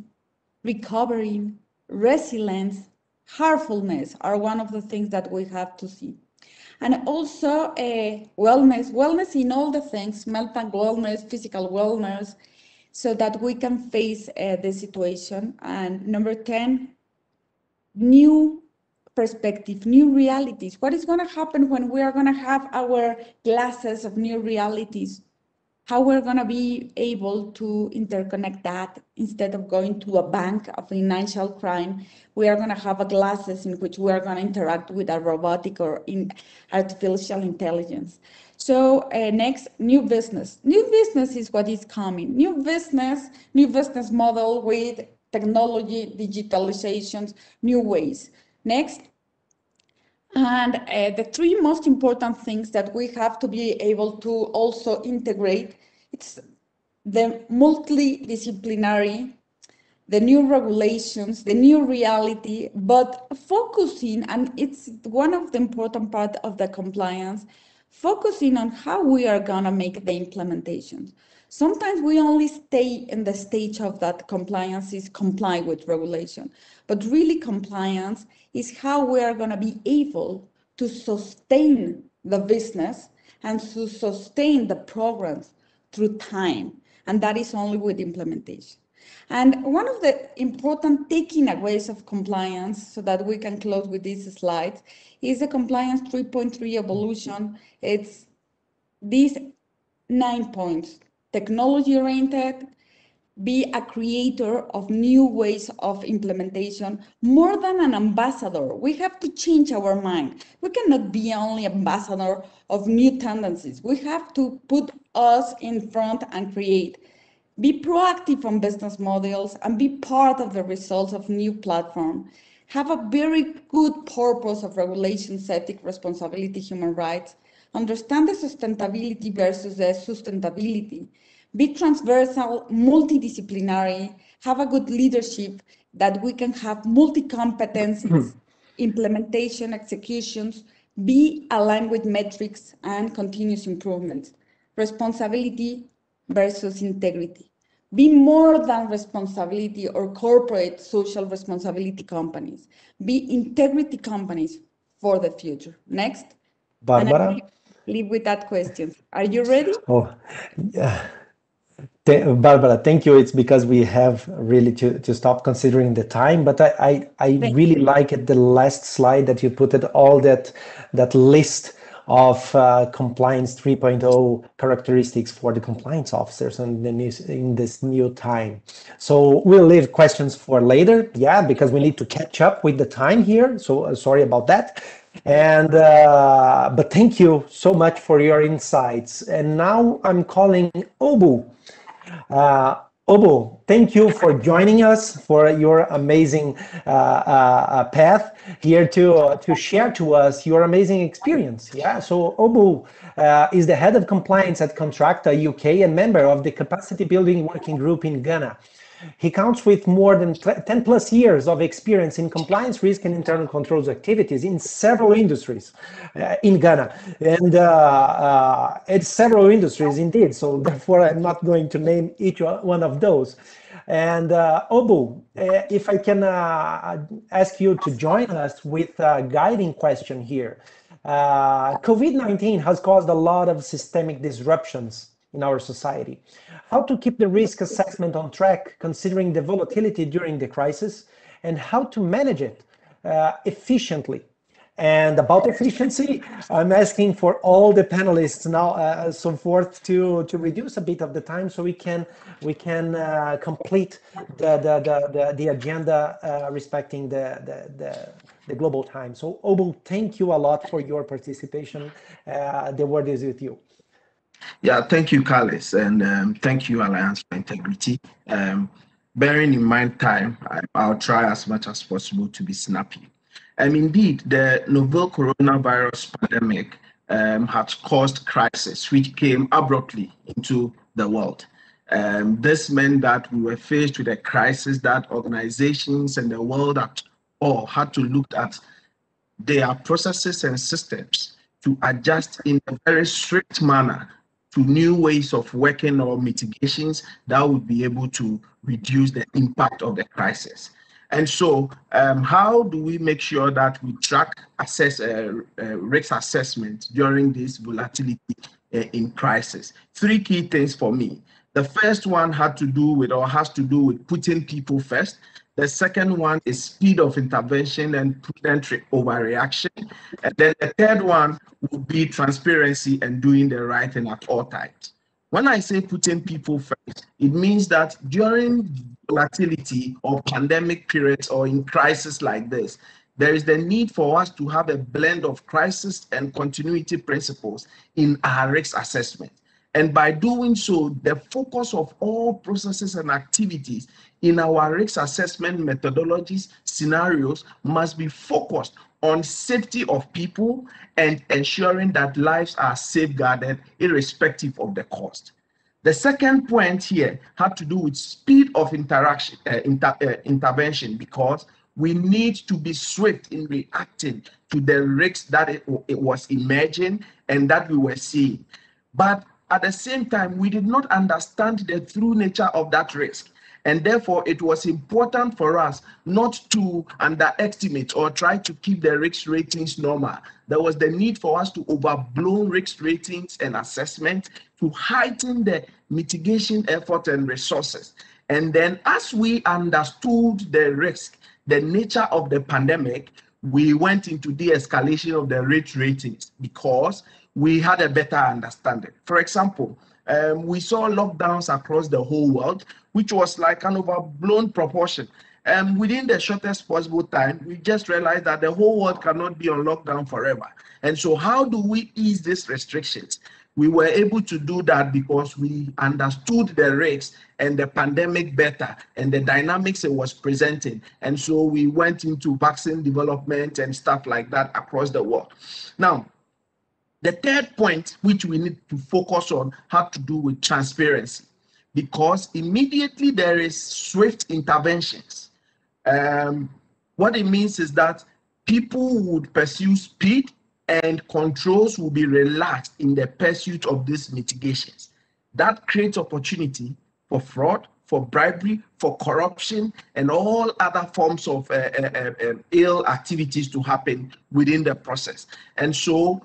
recovering, resilience, heartfulness are one of the things that we have to see. And also wellness in all the things, mental wellness, physical wellness, so that we can face the situation. And number 10, new perspective, new realities. What is going to happen when we are going to have our glasses of new realities? How we're going to be able to interconnect that instead of going to a bank of financial crime. We are going to have a glasses in which we are going to interact with a robotic or in artificial intelligence. So next, new business. New business is what is coming. New business model with technology, digitalizations, new ways. Next. And the 3 most important things that we have to be able to also integrate, it's the multidisciplinary, the new regulations, the new reality, but focusing, and it's one of the important part of the compliance, focusing on how we are gonna make the implementations. Sometimes we only stay in the stage of that compliance is comply with regulation, but really compliance is how we are gonna be able to sustain the business and to sustain the programs through time, and that is only with implementation. And one of the important taking aways of compliance, so that we can close with these slides, is the compliance 3.3 evolution. It's these 9 points: technology oriented, be a creator of new ways of implementation, more than an ambassador. We have to change our mind. We cannot be only ambassador of new tendencies. We have to put us in front and create. Be proactive on business models and be part of the results of new platform. Have a very good purpose of regulations, ethics, responsibility, human rights. Understand the sustainability versus the sustainability. Be transversal, multidisciplinary, have a good leadership that we can have multi-competencies, implementation, executions, be aligned with metrics and continuous improvement. Responsibility, versus integrity. Be more than responsibility or corporate social responsibility companies. Be integrity companies for the future. Next. Barbara? And I leave with that question. Are you ready? Oh, yeah. Barbara, thank you. It's because we have really to stop considering the time, but I really like it, the last slide that you put it, all that list of compliance 3.0 characteristics for the compliance officers and in this new time. So we'll leave questions for later, yeah, because we need to catch up with the time here. So sorry about that. And but thank you so much for your insights. And now I'm calling Obu. Obo, thank you for joining us, for your amazing path here to share to us your amazing experience. Yeah, so Obo is the head of compliance at Contracta UK and member of the Capacity Building Working Group in Ghana. He counts with more than 10 plus years of experience in compliance, risk, and internal controls activities in several industries in Ghana. And it's several industries indeed, so therefore I'm not going to name each one of those. And Obu, if I can ask you to join us with a guiding question here. COVID-19 has caused a lot of systemic disruptions in our society. How to keep the risk assessment on track considering the volatility during the crisis, and how to manage it efficiently. And about efficiency, I'm asking for all the panelists now, so forth, to reduce a bit of the time so we can complete the agenda respecting the global time. So Obu, thank you a lot for your participation. The word is with you. Yeah, thank you, Carlos, and thank you, Alliance for Integrity. Bearing in mind time, I'll try as much as possible to be snappy. Indeed, the novel coronavirus pandemic has caused crisis, which came abruptly into the world. This meant that we were faced with a crisis that organizations and the world at all had to look at their processes and systems to adjust in a very strict manner to new ways of working or mitigations that would be able to reduce the impact of the crisis. And so how do we make sure that we track risk assessment during this volatility in crisis? Three key things for me. The first one has to do with putting people first. The second one is speed of intervention and prudent overreaction. And then the third one would be transparency and doing the right thing at all times. When I say putting people first, it means that during volatility or pandemic periods or in crisis like this, there is the need for us to have a blend of crisis and continuity principles in our risk assessment. And by doing so, the focus of all processes and activities in our risk assessment methodologies, scenarios must be focused on safety of people and ensuring that lives are safeguarded irrespective of the cost. The second point here had to do with speed of intervention, because we need to be swift in reacting to the risks that it was emerging and that we were seeing. But at the same time, we did not understand the true nature of that risk. And therefore, it was important for us not to underestimate or try to keep the risk ratings normal. There was the need for us to overblown risk ratings and assessment to heighten the mitigation effort and resources. And then as we understood the risk, the nature of the pandemic, we went into de-escalation of the risk ratings because we had a better understanding. For example, we saw lockdowns across the whole world, which was like an overblown proportion. Within the shortest possible time, we just realized that the whole world cannot be on lockdown forever. And so how do we ease these restrictions? We were able to do that because we understood the risks and the pandemic better and the dynamics it was presenting. And so we went into vaccine development and stuff like that across the world. Now, the third point, which we need to focus on, had to do with transparency, because immediately there is swift interventions. What it means is that people would pursue speed and controls will be relaxed in the pursuit of these mitigations. that creates opportunity for fraud, for bribery, for corruption, and all other forms of ill activities to happen within the process. And so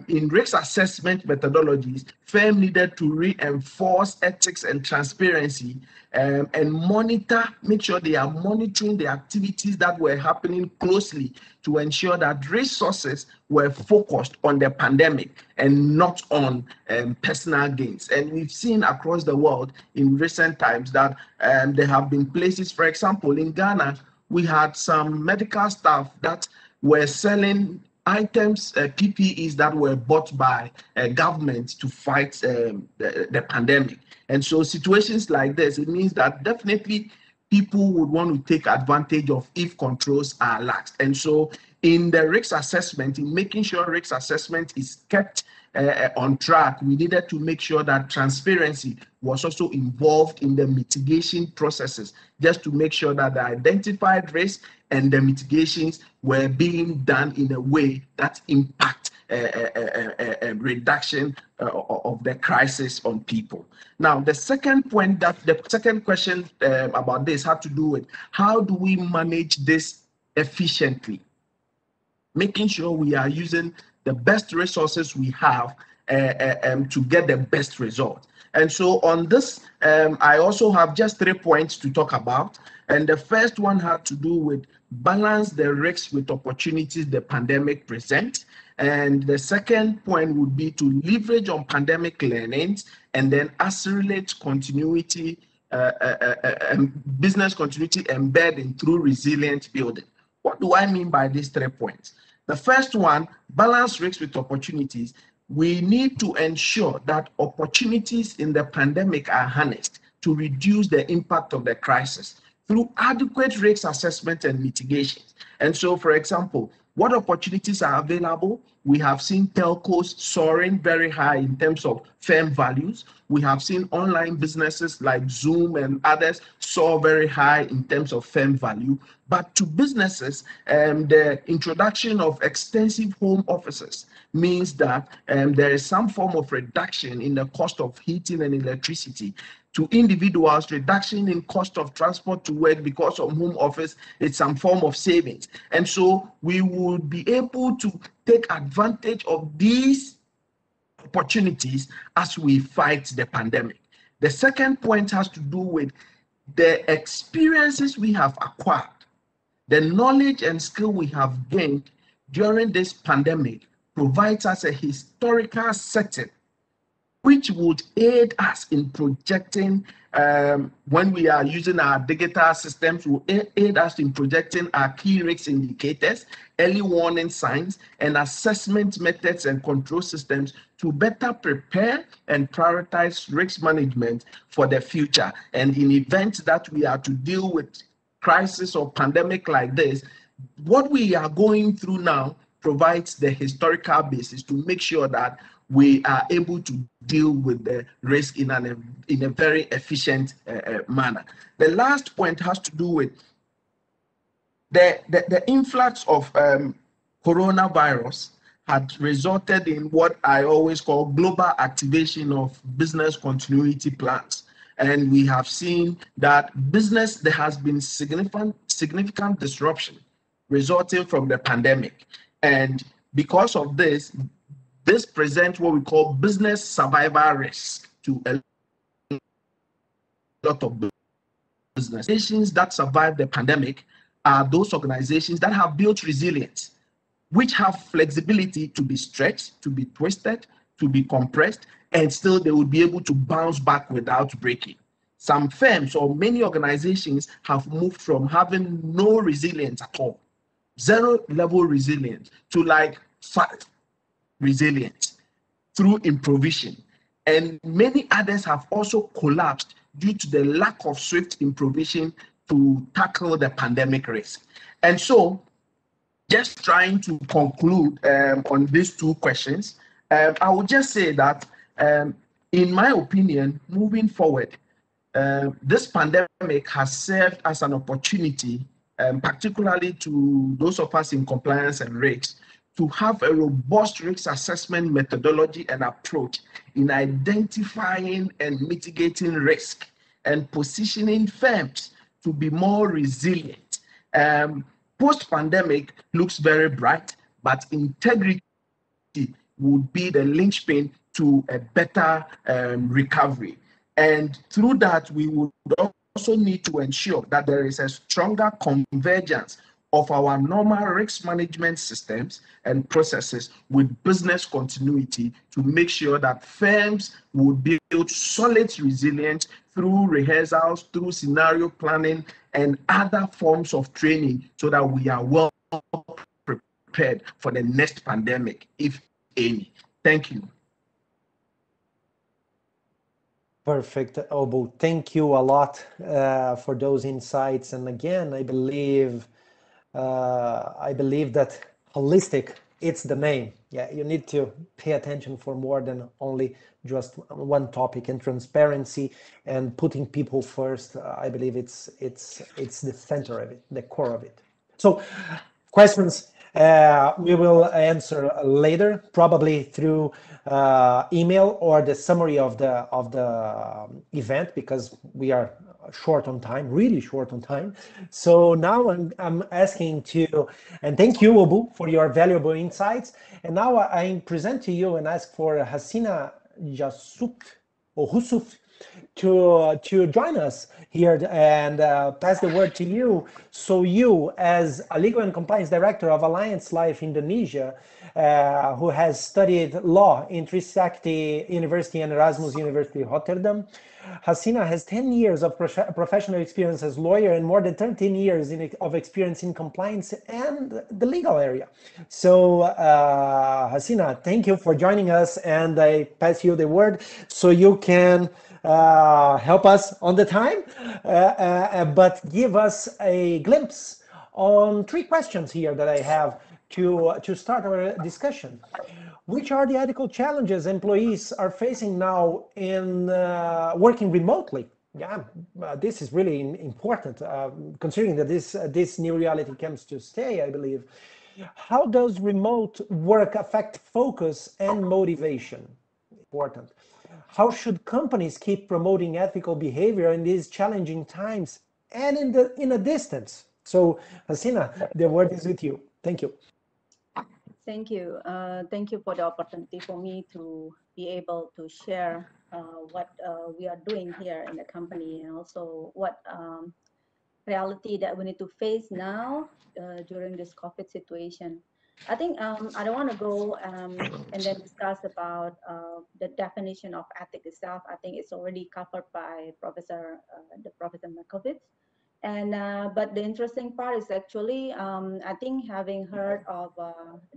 in risk assessment methodologies, firms needed to reinforce ethics and transparency and monitor, make sure they are monitoring the activities that were happening closely to ensure that resources were focused on the pandemic and not on personal gains. And we've seen across the world in recent times that there have been places, for example, in Ghana, we had some medical staff that were selling items, PPEs that were bought by government to fight the pandemic. And so situations like this, it means that definitely people would want to take advantage of if controls are lax. And so in the risk assessment, in making sure risk assessment is kept on track, we needed to make sure that transparency was also involved in the mitigation processes, just to make sure that the identified risk and the mitigations were being done in a way that impact a reduction of the crisis on people. Now, the second point, that the second question about this had to do with how do we manage this efficiently, making sure we are using the best resources we have to get the best result. And so on this, I also have just 3 points to talk about. And the first one had to do with balance the risks with opportunities the pandemic presents. And the second point would be to leverage on pandemic learnings and then accelerate continuity, business continuity embedding through resilient building. What do I mean by these 3 points? The first one, balance risks with opportunities. We need to ensure that opportunities in the pandemic are harnessed to reduce the impact of the crisis through adequate risk assessment and mitigations. And so, for example, what opportunities are available? We have seen telcos soaring very high in terms of firm values. We have seen online businesses like Zoom and others soar very high in terms of firm value. But to businesses, the introduction of extensive home offices means that there is some form of reduction in the cost of heating and electricity. To individuals, reduction in cost of transport to work because of home office, it's some form of savings. And so we would be able to take advantage of these opportunities as we fight the pandemic. The second point has to do with the experiences we have acquired, the knowledge and skill we have gained during this pandemic provides us a historical setting which would aid us in projecting, when we are using our digital systems, will aid us in projecting our key risk indicators, early warning signs, and assessment methods and control systems to better prepare and prioritize risk management for the future. And in events that we are to deal with crisis or pandemic like this, what we are going through now provides the historical basis to make sure that we are able to deal with the risk in a very efficient manner. The last point has to do with the influx of coronavirus had resulted in what I always call global activation of business continuity plans. And we have seen that there has been significant disruption resulting from the pandemic. And because of this presents what we call business survival risk to a lot of business. Organizations that survive the pandemic are those organizations that have built resilience, which have flexibility to be stretched, to be twisted, to be compressed, and still they will be able to bounce back without breaking. Some firms or many organizations have moved from having no resilience at all, 0 level resilience, to like 5 resilience through improvisation. And many others have also collapsed due to the lack of swift improvisation to tackle the pandemic risk. And so, just trying to conclude on these 2 questions, I would just say that, in my opinion, moving forward, this pandemic has served as an opportunity, particularly to those of us in compliance and risks, to have a robust risk assessment methodology and approach in identifying and mitigating risk and positioning firms to be more resilient. Post-pandemic looks very bright, but integrity would be the linchpin to a better recovery. And through that, we would also need to ensure that there is a stronger convergence of our normal risk management systems and processes with business continuity to make sure that firms would build solid resilience through rehearsals, through scenario planning, and other forms of training so that we are well prepared for the next pandemic, if any. Thank you. Perfect, Obu. Thank you a lot for those insights. And again, I believe that holistic, it's the name. Yeah, you need to pay attention for more than only just one topic, and transparency and putting people first. I believe it's the center of it, the core of it. So, questions we will answer later, probably through email or the summary of the event, because we are short on time, really short on time. So now I'm asking to, and thank you, Obu, for your valuable insights. And now I present to you and ask for Hasina Jasuk or Husuf to join us here and pass the word to you. So you, as a legal and compliance director of Alliance Life Indonesia, who has studied law in Trisakti University and Erasmus University Rotterdam, Hasina has 10 years of professional experience as lawyer and more than 13 years of experience in compliance and the legal area. So Hasina, thank you for joining us, and I pass you the word so you can help us on the time, but give us a glimpse on 3 questions here that I have to start our discussion. Which are the ethical challenges employees are facing now in working remotely? Yeah, this is really important, considering that this new reality comes to stay, I believe. How does remote work affect focus and motivation? Important. How should companies keep promoting ethical behavior in these challenging times and in a distance? So, Hasina, the word is with you. Thank you. Thank you. Thank you for the opportunity for me to be able to share what we are doing here in the company, and also what reality that we need to face now during this COVID situation. I think I don't want to go and then discuss about the definition of ethics itself. I think it's already covered by Professor Markovits. And but the interesting part is actually, I think having heard of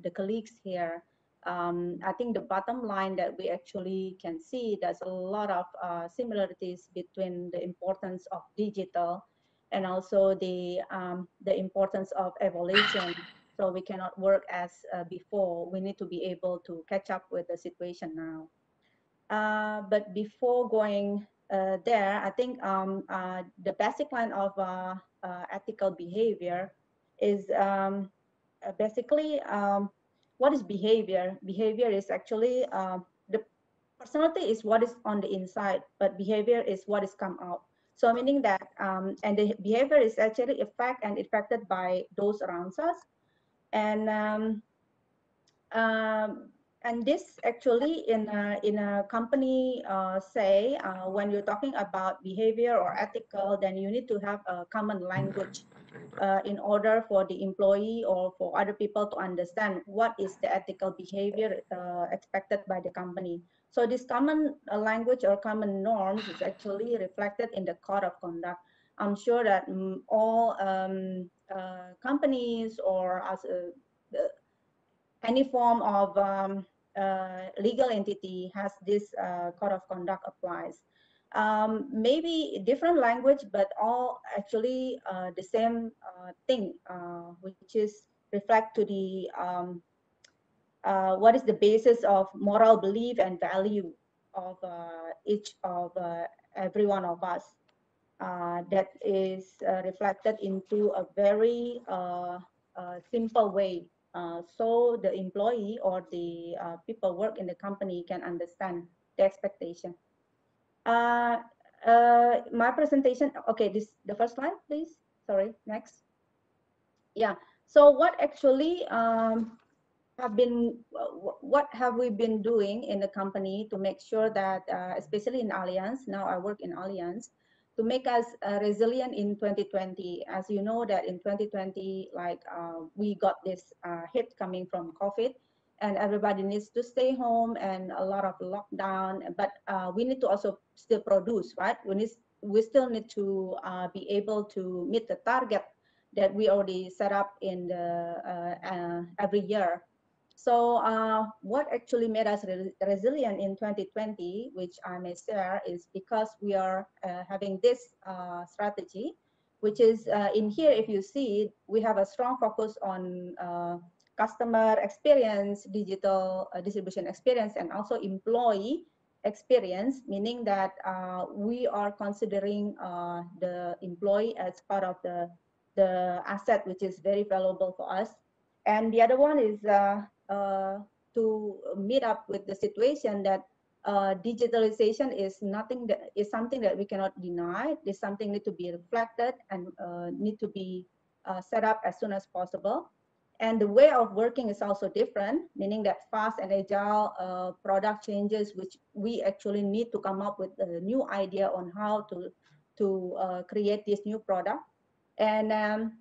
the colleagues here, I think the bottom line that we actually can see, there's a lot of similarities between the importance of digital and also the importance of evaluation. So we cannot work as before. We need to be able to catch up with the situation now. But before going there, I think the basic line of ethical behavior is basically what is behavior? Behavior is actually the personality is what is on the inside, but behavior is what is come out. So meaning that, and the behavior is actually affected by those around us, and and this actually in a company say when you're talking about behavior or ethical, then you need to have a common language in order for the employee or for other people to understand what is the ethical behavior expected by the company. So this common language or common norms is actually reflected in the code of conduct. I'm sure that all companies or as any form of legal entity has this code of conduct applies. Maybe different language, but all actually the same thing, which is reflect to the what is the basis of moral belief and value of each of every one of us. That is reflected into a very simple way so the employee or the people work in the company can understand the expectation. My presentation, okay, the first slide, please. Sorry, next. Yeah, so what actually what have we been doing in the company to make sure that, especially in Allianz, now I work in Allianz, to make us resilient in 2020. As you know that in 2020, like we got this hit coming from COVID, and everybody needs to stay home and a lot of lockdown, but we need to also still produce, right? We still need to be able to meet the target that we already set up in the every year. So what actually made us resilient in 2020, which I may share, is because we are having this strategy, which is in here, if you see, we have a strong focus on customer experience, digital distribution experience, and also employee experience, meaning that we are considering the employee as part of the asset, which is very valuable for us. And the other one is to meet up with the situation that digitalization is something that we cannot deny. This something need to be reflected and need to be set up as soon as possible. And the way of working is also different, meaning that fast and agile product changes, which we actually need to come up with a new idea on how to create this new product. And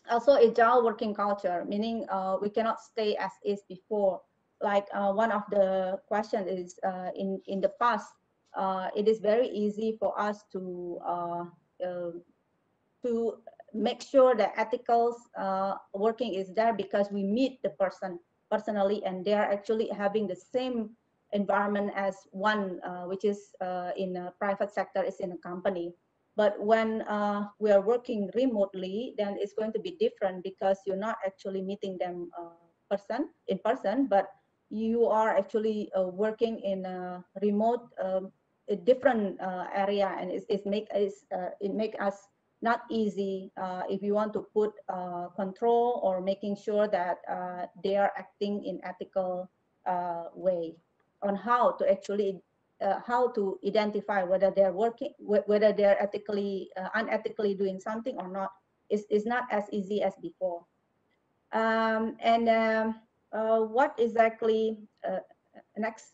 also agile working culture, meaning we cannot stay as is before. Like one of the questions is in the past, it is very easy for us to make sure that ethical working is there because we meet the person personally and they are actually having the same environment as one which is in a private sector, is in a company. But when we are working remotely, then it's going to be different because you're not actually meeting them in person, but you are actually working in a remote, a different area, and it make us not easy if you want to put control or making sure that they are acting in ethical way on how to actually how to identify whether they're working, whether they're ethically, unethically doing something or not, is not as easy as before. What exactly, next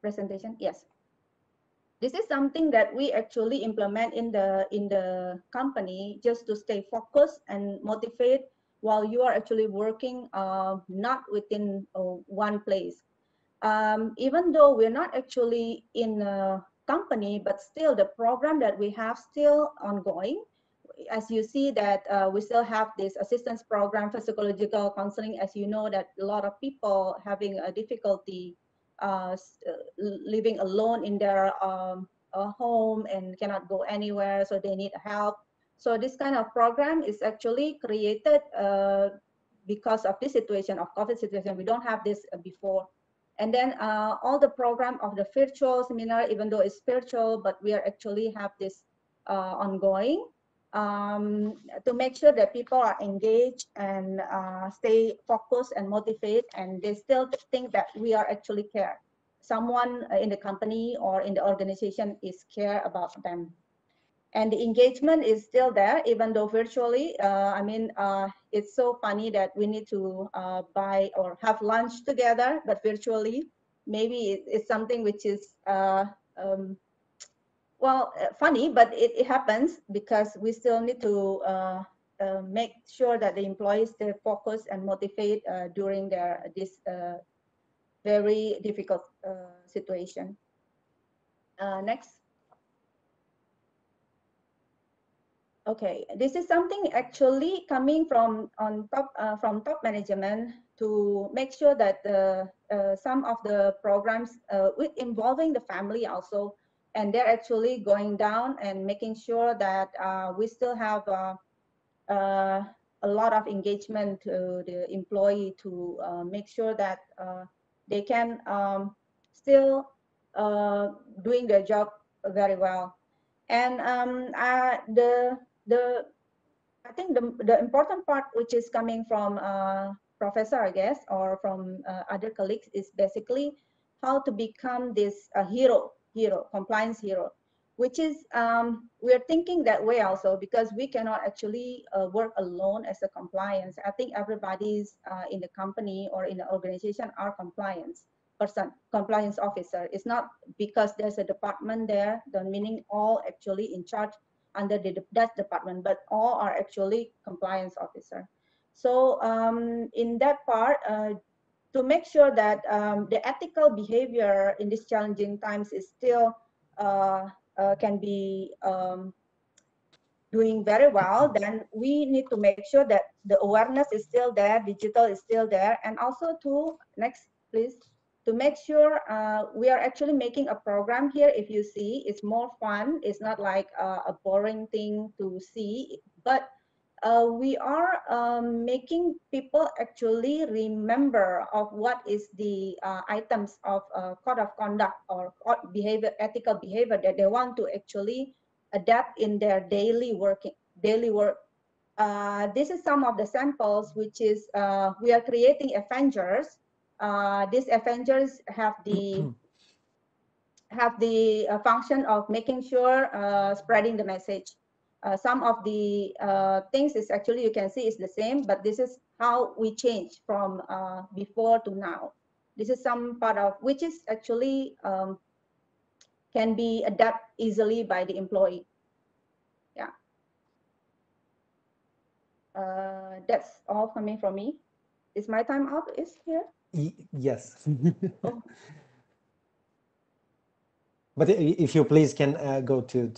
presentation, yes. This is something that we actually implement in the company just to stay focused and motivate while you are actually working not within one place. Even though we're not actually in a company, but still the program that we have still ongoing. As you see that we still have this assistance program for psychological counseling. As you know that a lot of people having a difficulty living alone in their home and cannot go anywhere, so they need help. So this kind of program is actually created because of this situation of COVID situation. We don't have this before. And then all the program of the virtual seminar, even though it's virtual, but we are actually have this ongoing to make sure that people are engaged and stay focused and motivated, and they still think that we are actually care. Someone in the company or in the organization is care about them. And the engagement is still there, even though virtually. I mean, it's so funny that we need to buy or have lunch together, but virtually. Maybe it's something which is, well, funny, but it happens because we still need to make sure that the employees stay focused and motivated during this very difficult situation. Next. Okay, this is something actually coming from top management to make sure that some of the programs with involving the family also, and they're actually going down and making sure that we still have a lot of engagement to the employee to make sure that they can still doing their job very well. And I think the important part, which is coming from professor, I guess, or from other colleagues, is basically how to become this compliance hero, which is we're thinking that way also, because we cannot actually work alone as a compliance. I think everybody's in the company or in the organization are compliance officer. It's not because there's a department there, the meaning all actually in charge under that department, but all are actually compliance officer. So in that part, to make sure that the ethical behavior in these challenging times is still can be doing very well, then we need to make sure that the awareness is still there, digital is still there, and also to, next please, to make sure we are actually making a program here. If you see, it's more fun. It's not like a boring thing to see, but we are making people actually remember of what is the items of code of conduct or ethical behavior that they want to actually adapt in their daily work. This is some of the samples, which is we are creating Avengers. These Avengers have the function of making sure spreading the message. Some of the things is actually, you can see is the same, but this is how we change from before to now. This is some part of which is actually can be adapted easily by the employee. Yeah. That's all coming from me. Is my time up? Is here? Yes. Oh. But if you please can go to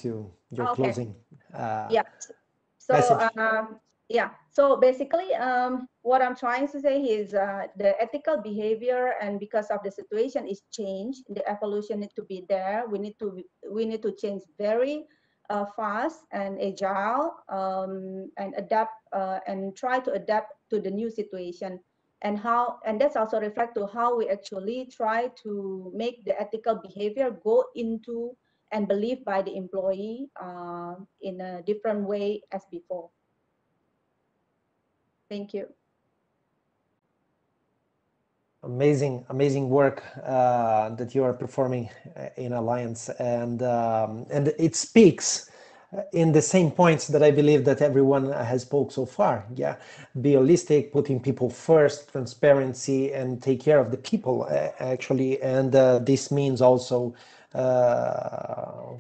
your Okay. closing Yeah. So message. yeah. So basically, what I'm trying to say is the ethical behavior, and because of the situation is changed, the evolution need to be there. We need to change very fast and agile, and adapt and try to adapt to the new situation. And that's also reflect to how we actually try to make the ethical behavior go into and believed by the employee in a different way as before. Thank you. Amazing work that you are performing in Alliance, and it speaks in the same points that I believe that everyone has spoke so far. Yeah, be holistic, putting people first, transparency, and take care of the people actually. And this means also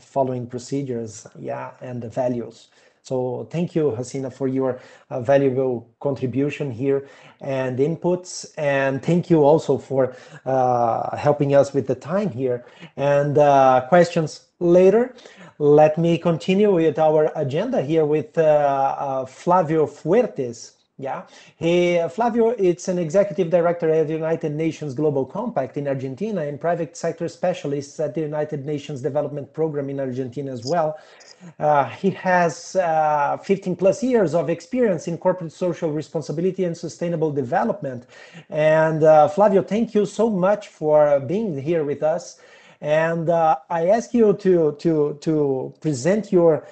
following procedures, yeah, and the values. So thank you, Hasina, for your valuable contribution here and inputs. And thank you also for helping us with the time here and questions later. Let me continue with our agenda here with Flavio Fuertes. Yeah, Flavio, it's an executive director at the United Nations Global Compact in Argentina and private sector specialist at the United Nations Development Program in Argentina as well. He has 15 plus years of experience in corporate social responsibility and sustainable development. And Flavio, thank you so much for being here with us. And I ask you to present your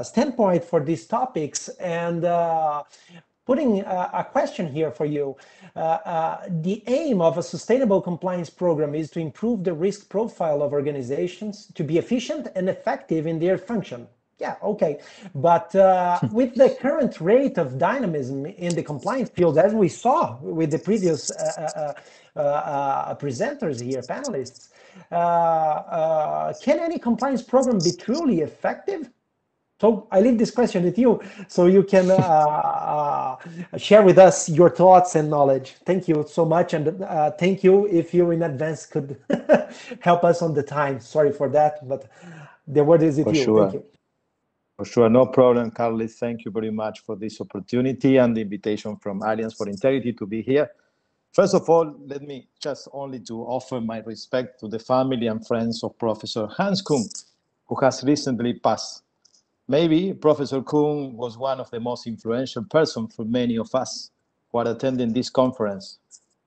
standpoint for these topics, and putting a question here for you. The aim of a sustainable compliance program is to improve the risk profile of organizations to be efficient and effective in their function. Yeah, okay. But with the current rate of dynamism in the compliance field, as we saw with the previous presenters here, panelists, can any compliance program be truly effective? So I leave this question with you so you can share with us your thoughts and knowledge. Thank you so much. And thank you if you in advance could help us on the time. Sorry for that, but the word is with you. Sure. Thank you. For sure, no problem, Carlos. Thank you very much for this opportunity and the invitation from Alliance for Integrity to be here. First of all, let me just only to offer my respect to the family and friends of Professor Hans Kuhn, who has recently passed. Maybe Professor Kuhn was one of the most influential persons for many of us who are attending this conference.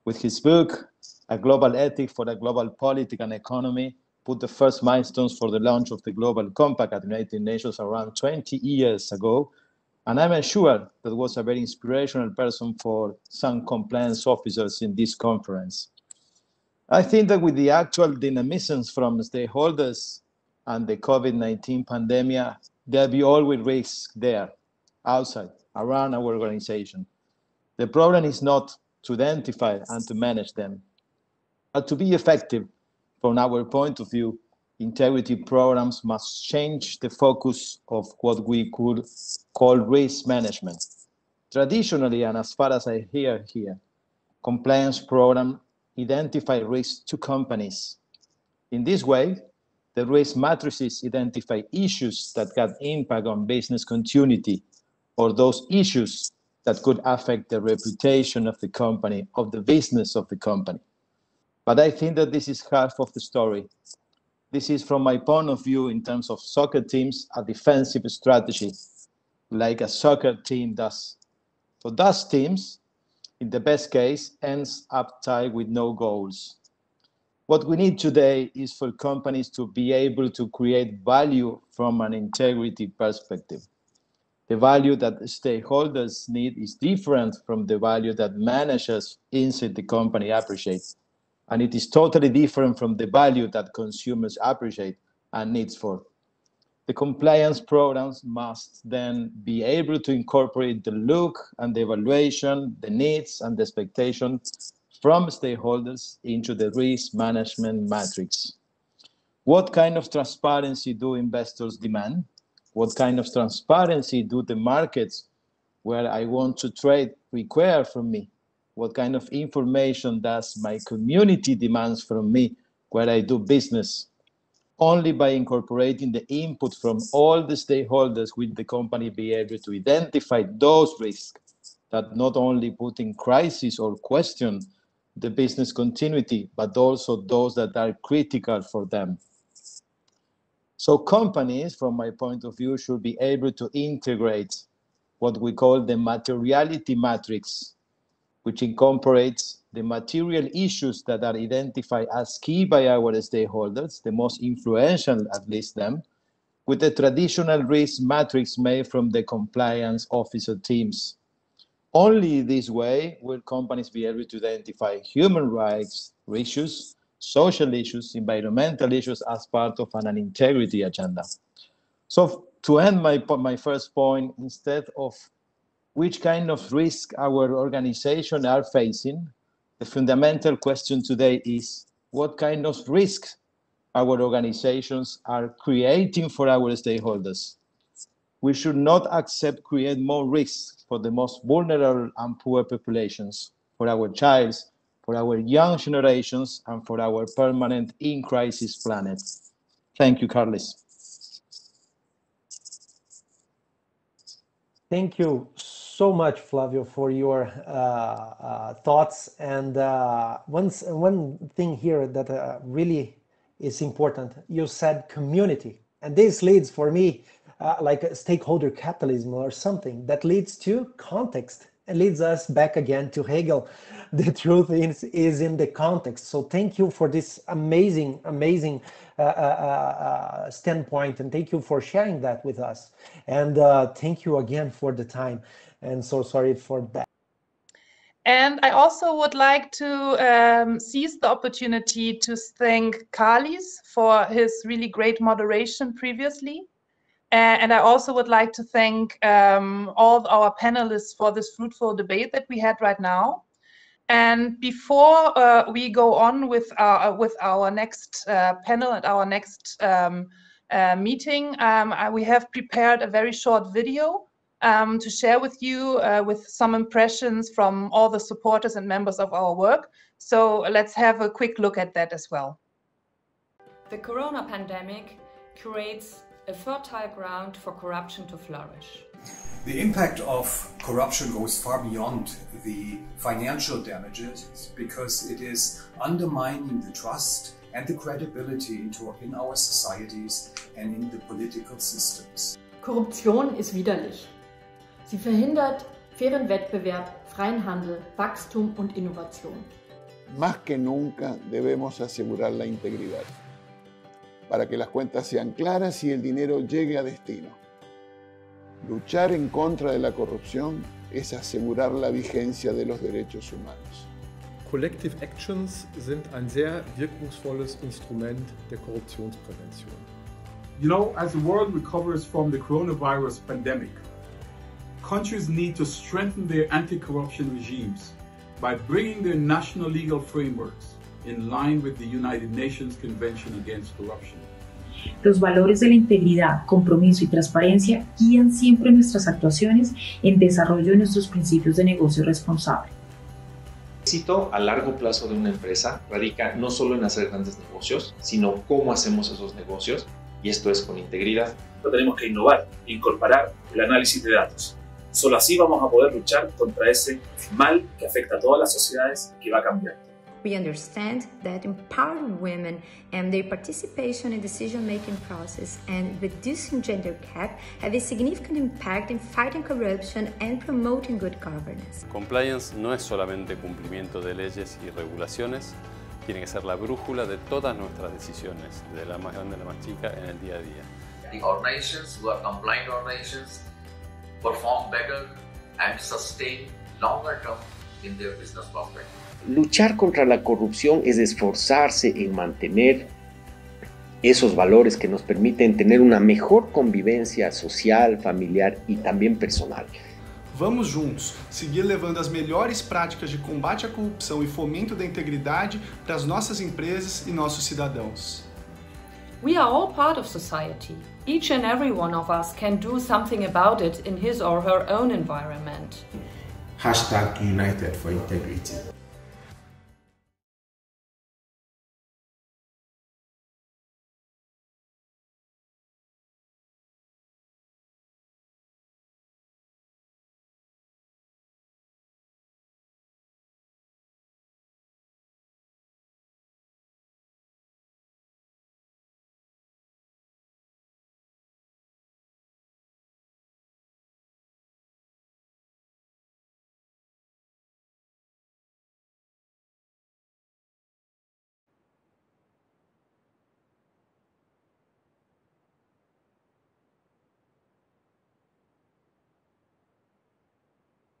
With his book, A Global Ethic for a Global Politics and Economy, put the first milestones for the launch of the Global Compact at the United Nations around 20 years ago, And I'm sure that was a very inspirational person for some compliance officers in this conference. I think that with the actual dynamisms from stakeholders and the COVID-19 pandemic, there'll be always risks there, outside, around our organization. The problem is not to identify and to manage them, but to be effective from our point of view, integrity programs must change the focus of what we could call risk management. Traditionally, and as far as I hear here, compliance programs identify risks to companies. In this way, the risk matrices identify issues that can impact on business continuity or those issues that could affect the reputation of the company, of the business of the company. But I think that this is half of the story. This is, from my point of view, in terms of soccer teams, a defensive strategy, like a soccer team does. For those teams, in the best case, ends up tied with no goals. What we need today is for companies to be able to create value from an integrity perspective. The value that stakeholders need is different from the value that managers inside the company appreciate. And it is totally different from the value that consumers appreciate and needs for. The compliance programs must then be able to incorporate the look and the evaluation, the needs and the expectations from stakeholders into the risk management matrix. What kind of transparency do investors demand? What kind of transparency do the markets where I want to trade require from me? What kind of information does my community demands from me where I do business? Only by incorporating the input from all the stakeholders will the company be able to identify those risks that not only put in crisis or question the business continuity, but also those that are critical for them. So companies, from my point of view, should be able to integrate what we call the materiality matrix, which incorporates the material issues that are identified as key by our stakeholders, the most influential at least them, with the traditional risk matrix made from the compliance officer teams. Only this way will companies be able to identify human rights issues, social issues, environmental issues as part of an integrity agenda. So to end my first point, instead of which kind of risk our organization are facing, the fundamental question today is what kind of risks our organizations are creating for our stakeholders. We should not accept create more risks for the most vulnerable and poor populations, for our children, for our young generations, and for our permanent in-crisis planet. Thank you, Carles. Thank you so much, Flavio, for your thoughts. And one thing here that really is important, you said community. And this leads for me like a stakeholder capitalism or something that leads to context and leads us back again to Hegel. The truth is in the context. So thank you for this amazing standpoint, and thank you for sharing that with us. And thank you again for the time. And so sorry for that. And I also would like to seize the opportunity to thank Carles for his really great moderation previously. And I also would like to thank all our panelists for this fruitful debate that we had right now. And before we go on with our next panel and our next meeting, we have prepared a very short video to share with you with some impressions from all the supporters and members of our work. So let's have a quick look at that as well. The corona pandemic creates a fertile ground for corruption to flourish. The impact of corruption goes far beyond the financial damages because it is undermining the trust and the credibility in our societies and in the political systems. Korruption ist widerlich. Sie verhindert fairen Wettbewerb, freien Handel, Wachstum und Innovation. Más que nunca debemos asegurar la integridad para que las cuentas sean claras y el dinero llegue a destino. Luchar en contra de la corrupción es asegurar la vigencia de los derechos humanos. Collective Actions sind ein sehr wirkungsvolles Instrument der Korruptionsprävention. You know, as the world recovers from the coronavirus pandemic, countries need to strengthen their anti-corruption regimes by bringing their national legal frameworks in line with the United Nations Convention Against Corruption. Los valores de la integridad, compromiso y transparencia guían siempre nuestras actuaciones en desarrollo de nuestros principios de negocio responsable. El éxito a largo plazo de una empresa radica no solo en hacer grandes negocios, sino cómo hacemos esos negocios, y esto es con integridad. Tenemos que innovar, incorporar el análisis de datos. Solo así vamos a poder luchar contra ese mal que afecta a todas las sociedades y que va cambiando. We understand that empowering women and their participation in decision-making process and reducing gender gap have a significant impact in fighting corruption and promoting good governance. Compliance no es solamente cumplimiento de leyes y regulaciones, tiene que ser la brújula de todas nuestras decisiones, de la más grande a la más chica, en el día a día. The organizations who are compliant organizations perform better and sustain longer term in their business prospects. Luchar contra la corrupción es esforzarse en mantener esos valores que nos permiten tener una mejor convivencia social, familiar y también personal. Vamos juntos, seguir levando as melhores práticas de combate à corrupção e fomento da integridade para as nossas empresas e nossos cidadãos. We are all part of society. Each and every one of us can do something about it in his or her own environment. #United for Integrity.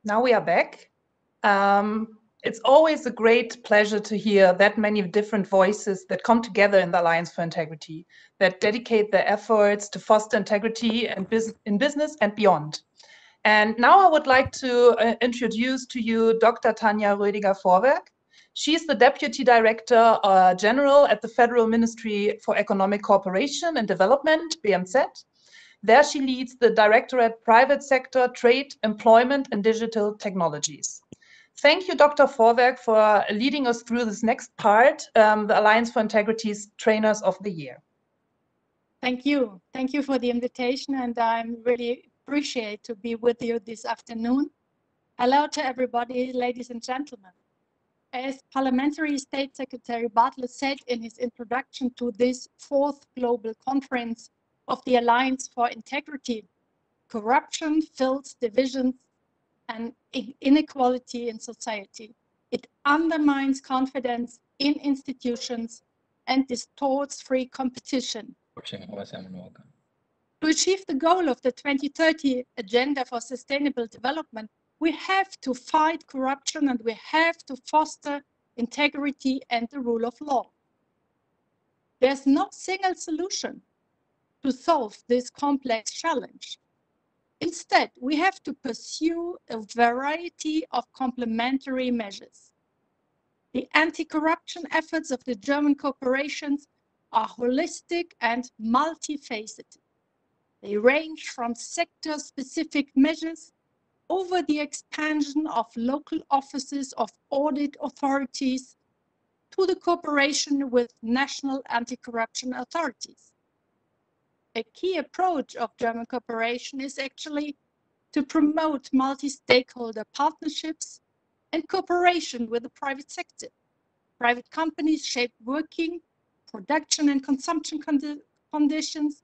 Now we are back. It's always a great pleasure to hear that many different voices that come together in the Alliance for Integrity, that dedicate their efforts to foster integrity and in business and beyond. And now I would like to introduce to you Dr. Tanja Rödiger-Vorwerk. She's the Deputy Director General at the Federal Ministry for Economic Cooperation and Development, BMZ. There she leads the Directorate Private Sector, Trade, Employment and Digital Technologies. Thank you, Dr. Vorwerk, for leading us through this next part, the Alliance for Integrity's Trainers of the Year. Thank you. Thank you for the invitation, and I'm really appreciate to be with you this afternoon. Hello to everybody, ladies and gentlemen. As Parliamentary State Secretary Bartlett said in his introduction to this 4th Global Conference of the Alliance for Integrity, corruption fills divisions and inequality in society. It undermines confidence in institutions and distorts free competition. To achieve the goal of the 2030 Agenda for Sustainable Development, we have to fight corruption and we have to foster integrity and the rule of law. There's no single solution to solve this complex challenge. Instead, we have to pursue a variety of complementary measures. The anti-corruption efforts of the German corporations are holistic and multifaceted. They range from sector-specific measures over the expansion of local offices of audit authorities to the cooperation with national anti-corruption authorities. A key approach of German cooperation is actually to promote multi-stakeholder partnerships and cooperation with the private sector. Private companies shape working, production and consumption conditions,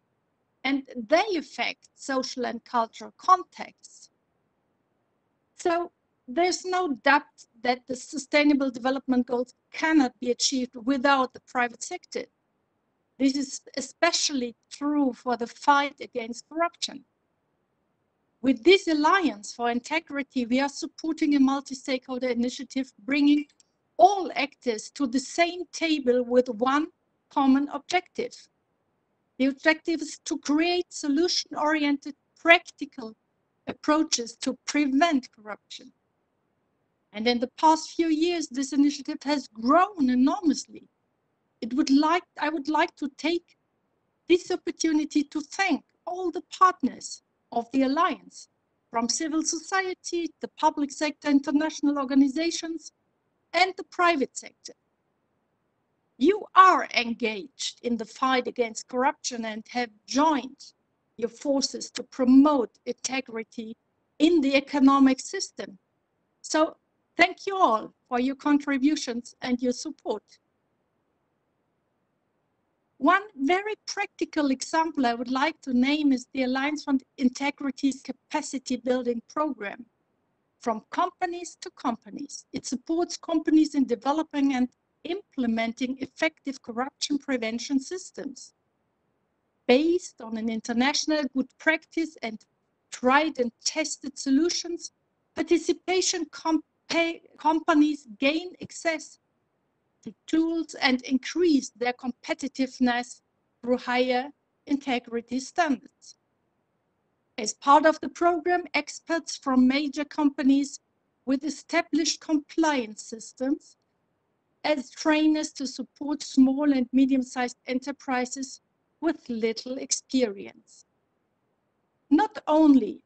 and they affect social and cultural contexts. So there's no doubt that the Sustainable Development Goals cannot be achieved without the private sector. This is especially true for the fight against corruption. With this Alliance for Integrity, we are supporting a multi-stakeholder initiative bringing all actors to the same table with one common objective. The objective is to create solution-oriented, practical approaches to prevent corruption. And in the past few years, this initiative has grown enormously. I would like to take this opportunity to thank all the partners of the Alliance, from civil society, the public sector, international organizations, and the private sector. You are engaged in the fight against corruption and have joined your forces to promote integrity in the economic system. So thank you all for your contributions and your support. One very practical example I would like to name is the Alliance for Integrity's capacity building program. From companies to companies, it supports companies in developing and implementing effective corruption prevention systems. Based on an international good practice and tried and tested solutions, participation companies gain access to tools and increase their competitiveness through higher integrity standards. As part of the program, experts from major companies with established compliance systems as trainers to support small and medium-sized enterprises with little experience. Not only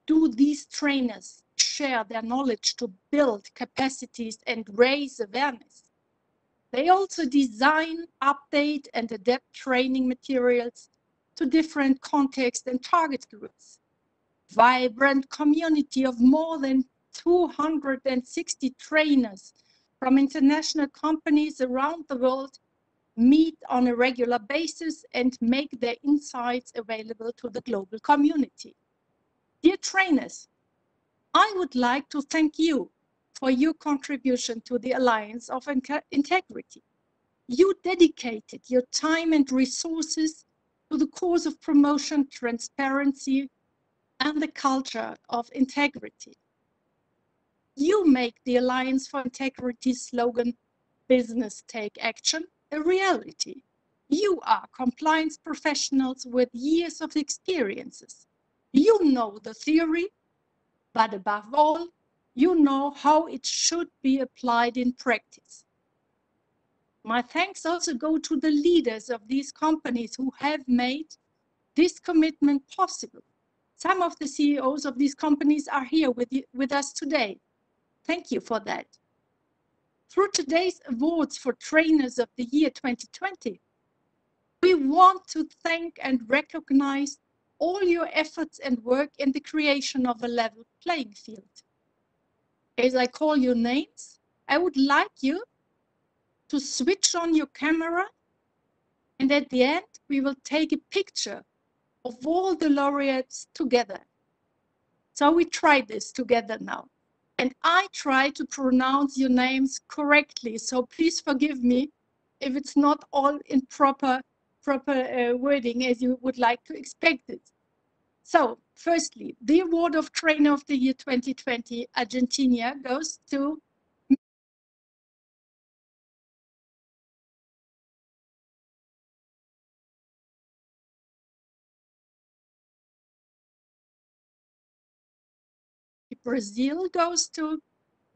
do these trainers share their knowledge to build capacities and raise awareness, they also design, update, and adapt training materials to different contexts and target groups. Vibrant community of more than 260 trainers from international companies around the world meet on a regular basis and make their insights available to the global community. Dear trainers, I would like to thank you for your contribution to the Alliance of Integrity. You dedicated your time and resources to the cause of promotion, transparency, and the culture of integrity. You make the Alliance for Integrity slogan, "Business Take Action," a reality. You are compliance professionals with years of experiences. You know the theory, but above all, you know how it should be applied in practice. My thanks also go to the leaders of these companies who have made this commitment possible. Some of the CEOs of these companies are here with us today. Thank you for that. Through today's awards for Trainers of the Year 2020, we want to thank and recognize all your efforts and work in the creation of a level playing field. As I call your names, I would like you to switch on your camera, and at the end, we will take a picture of all the laureates together. So we try this together now. And I try to pronounce your names correctly, so please forgive me if it's not all in proper wording as you would like to expect it. So, firstly, the award of Trainer of the Year 2020 Argentina goes to Brazil goes to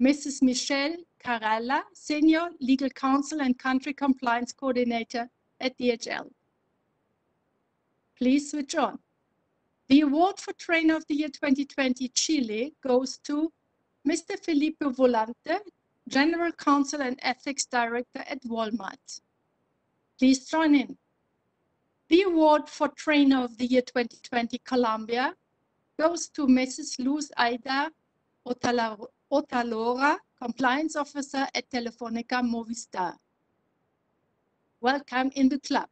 Mrs. Michelle Carella, Senior Legal Counsel and Country Compliance Coordinator at DHL. Please switch on. The award for Trainer of the Year 2020 Chile goes to Mr. Felipe Volante, General Counsel and Ethics Director at Walmart. Please join in. The award for Trainer of the Year 2020 Colombia goes to Mrs. Luz Aida Otalora, Compliance Officer at Telefónica Movistar. Welcome in the club.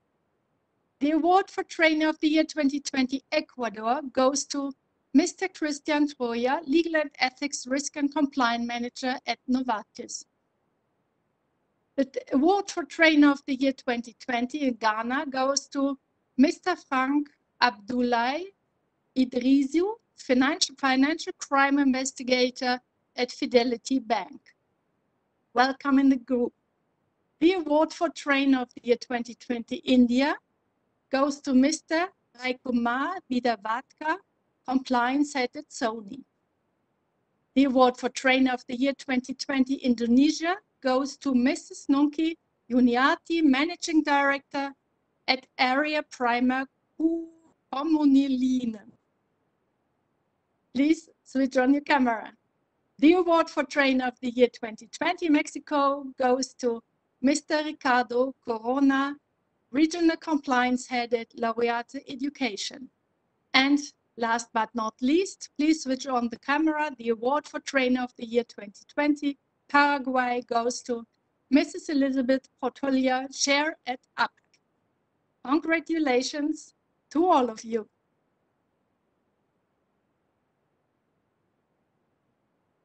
The award for Trainer of the Year 2020 Ecuador goes to Mr. Christian Troya, Legal and Ethics Risk and Compliance Manager at Novartis. The award for Trainer of the Year 2020 in Ghana goes to Mr. Frank Abdullahi, Idrisiu, financial crime investigator at Fidelity Bank. Welcome in the group. The award for Trainer of the Year 2020 India goes to Mr. Raikumar Vidavatka, Compliance Head at Sony. The award for Trainer of the Year 2020 Indonesia goes to Mrs. Nungki Yuniati, Managing Director at Area Prima Comuniline. Please switch on your camera. The award for Trainer of the Year 2020 Mexico goes to Mr. Ricardo Corona, Regional Compliance Head at Laureate Education. And last but not least, please switch on the camera. The award for Trainer of the Year 2020 Paraguay goes to Mrs. Elizabeth Portolia, Chair at APAC. Congratulations to all of you.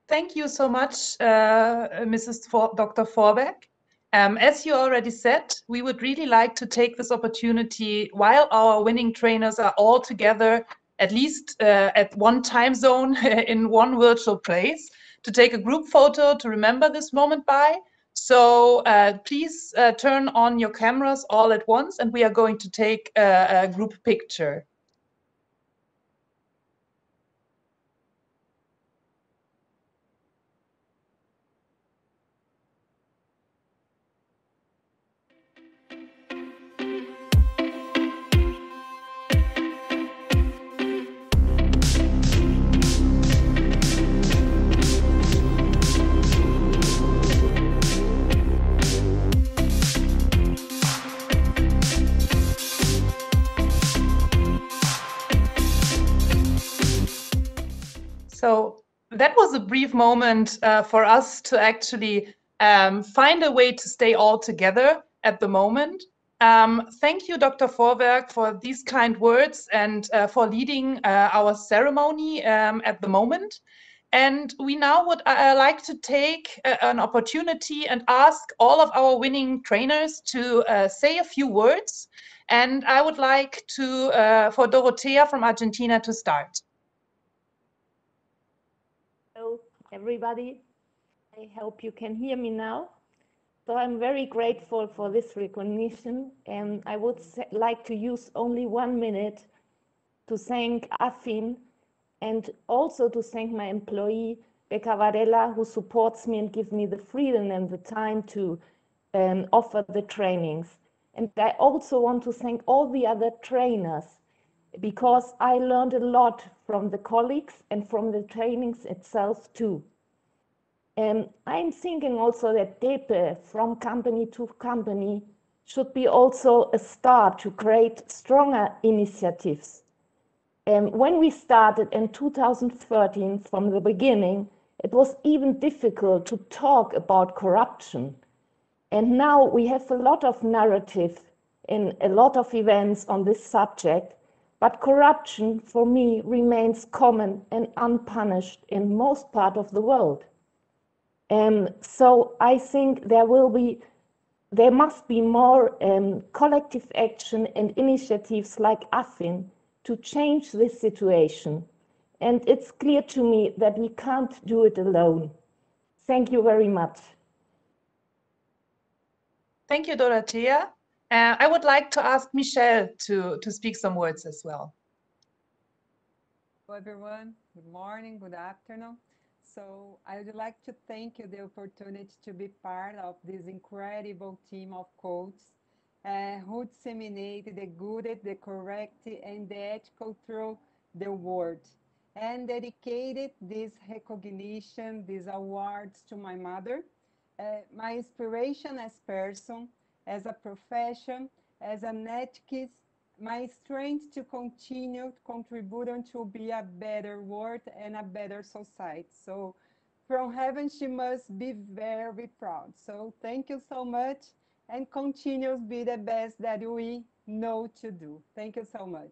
Thank you so much, Dr. Vorwerk. As you already said, we would really like to take this opportunity while our winning trainers are all together, at least at one time zone in one virtual place, to take a group photo to remember this moment by. So please turn on your cameras all at once, and we are going to take a group picture. So that was a brief moment for us to actually find a way to stay all together at the moment. Thank you, Dr. Vorwerk, for these kind words and for leading our ceremony at the moment. And we now would like to take an opportunity and ask all of our winning trainers to say a few words. And I would like to for Dorothea from Argentina to start. Hello, everybody. I hope you can hear me now. So I'm very grateful for this recognition, and I would like to use only 1 minute to thank AFIN and also to thank my employee, Becca Varela, who supports me and gives me the freedom and the time to offer the trainings. And I also want to thank all the other trainers, because I learned a lot from the colleagues and from the trainings itself too. And I'm thinking also that DEPE from company to company should be also a start to create stronger initiatives. When we started in 2013 from the beginning, it was even difficult to talk about corruption. And now we have a lot of narrative in a lot of events on this subject. But corruption, for me, remains common and unpunished in most parts of the world. So I think there must be more collective action and initiatives like AFIN to change this situation. And it's clear to me that we can't do it alone. Thank you very much. Thank you, Dorothea. I would like to ask Michelle to speak some words as well. Hello, everyone. Good morning, good afternoon. So I would like to thank you the opportunity to be part of this incredible team of coaches who disseminate the good, the correct, and the ethical through the world, and dedicated this recognition, these awards to my mother, my inspiration as person, as a profession, as an ethicist, my strength to continue contributing to be a better world and a better society. So from heaven, she must be very proud. So thank you so much, and continue to be the best that we know to do. Thank you so much.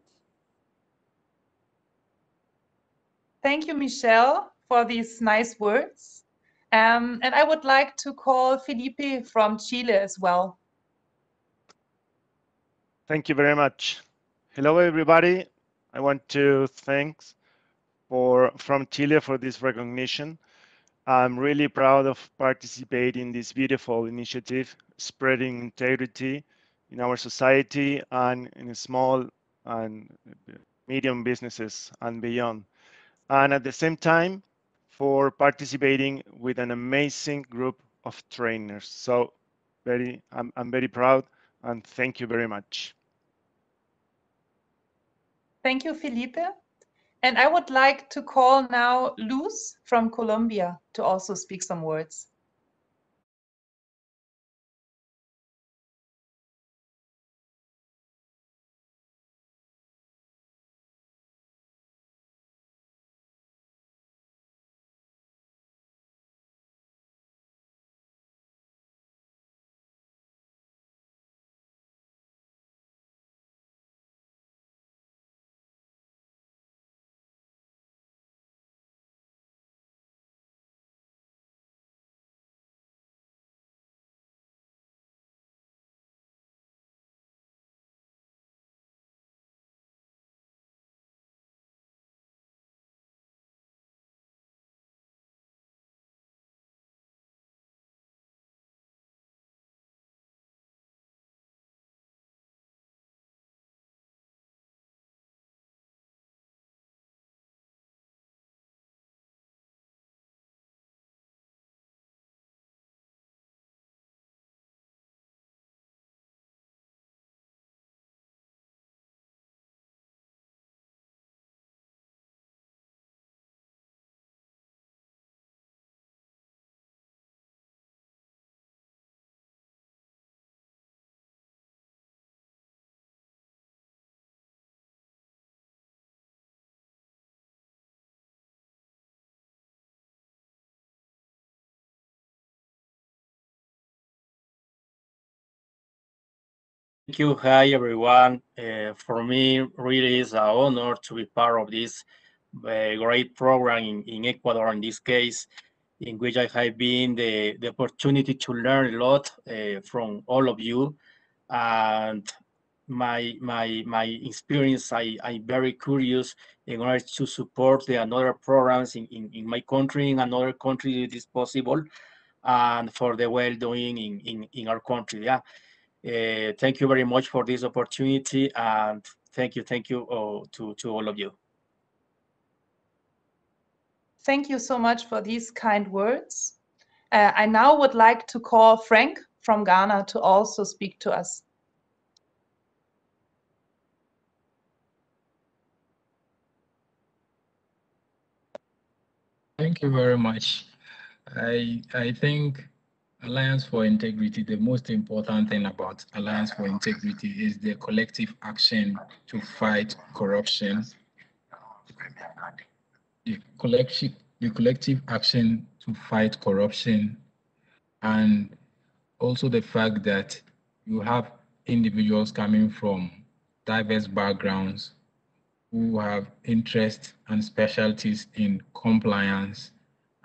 Thank you, Michelle, for these nice words. And I would like to call Felipe from Chile as well. Thank you very much. Hello, everybody. I want to thank from Chile for this recognition. I'm really proud of participating in this beautiful initiative, spreading integrity in our society and in small and medium businesses and beyond. And at the same time, for participating with an amazing group of trainers. So I'm very proud and thank you very much. Thank you, Felipe. And I would like to call now Luz from Colombia to also speak some words. Thank you. Hi, everyone. For me, really is an honor to be part of this great program in Ecuador, in this case, in which I have been the opportunity to learn a lot from all of you. And my experience, I'm very curious in order to support the another programs in my country, in another country it is possible, and for the well-doing in our country. Yeah. Thank you very much for this opportunity, and thank you to all of you. Thank you so much for these kind words. I now would like to call Frank from Ghana to also speak to us. Thank you very much. I think Alliance for Integrity, the most important thing about Alliance for Integrity is the collective action to fight corruption. The collective action to fight corruption, and also the fact that you have individuals coming from diverse backgrounds who have interests and specialties in compliance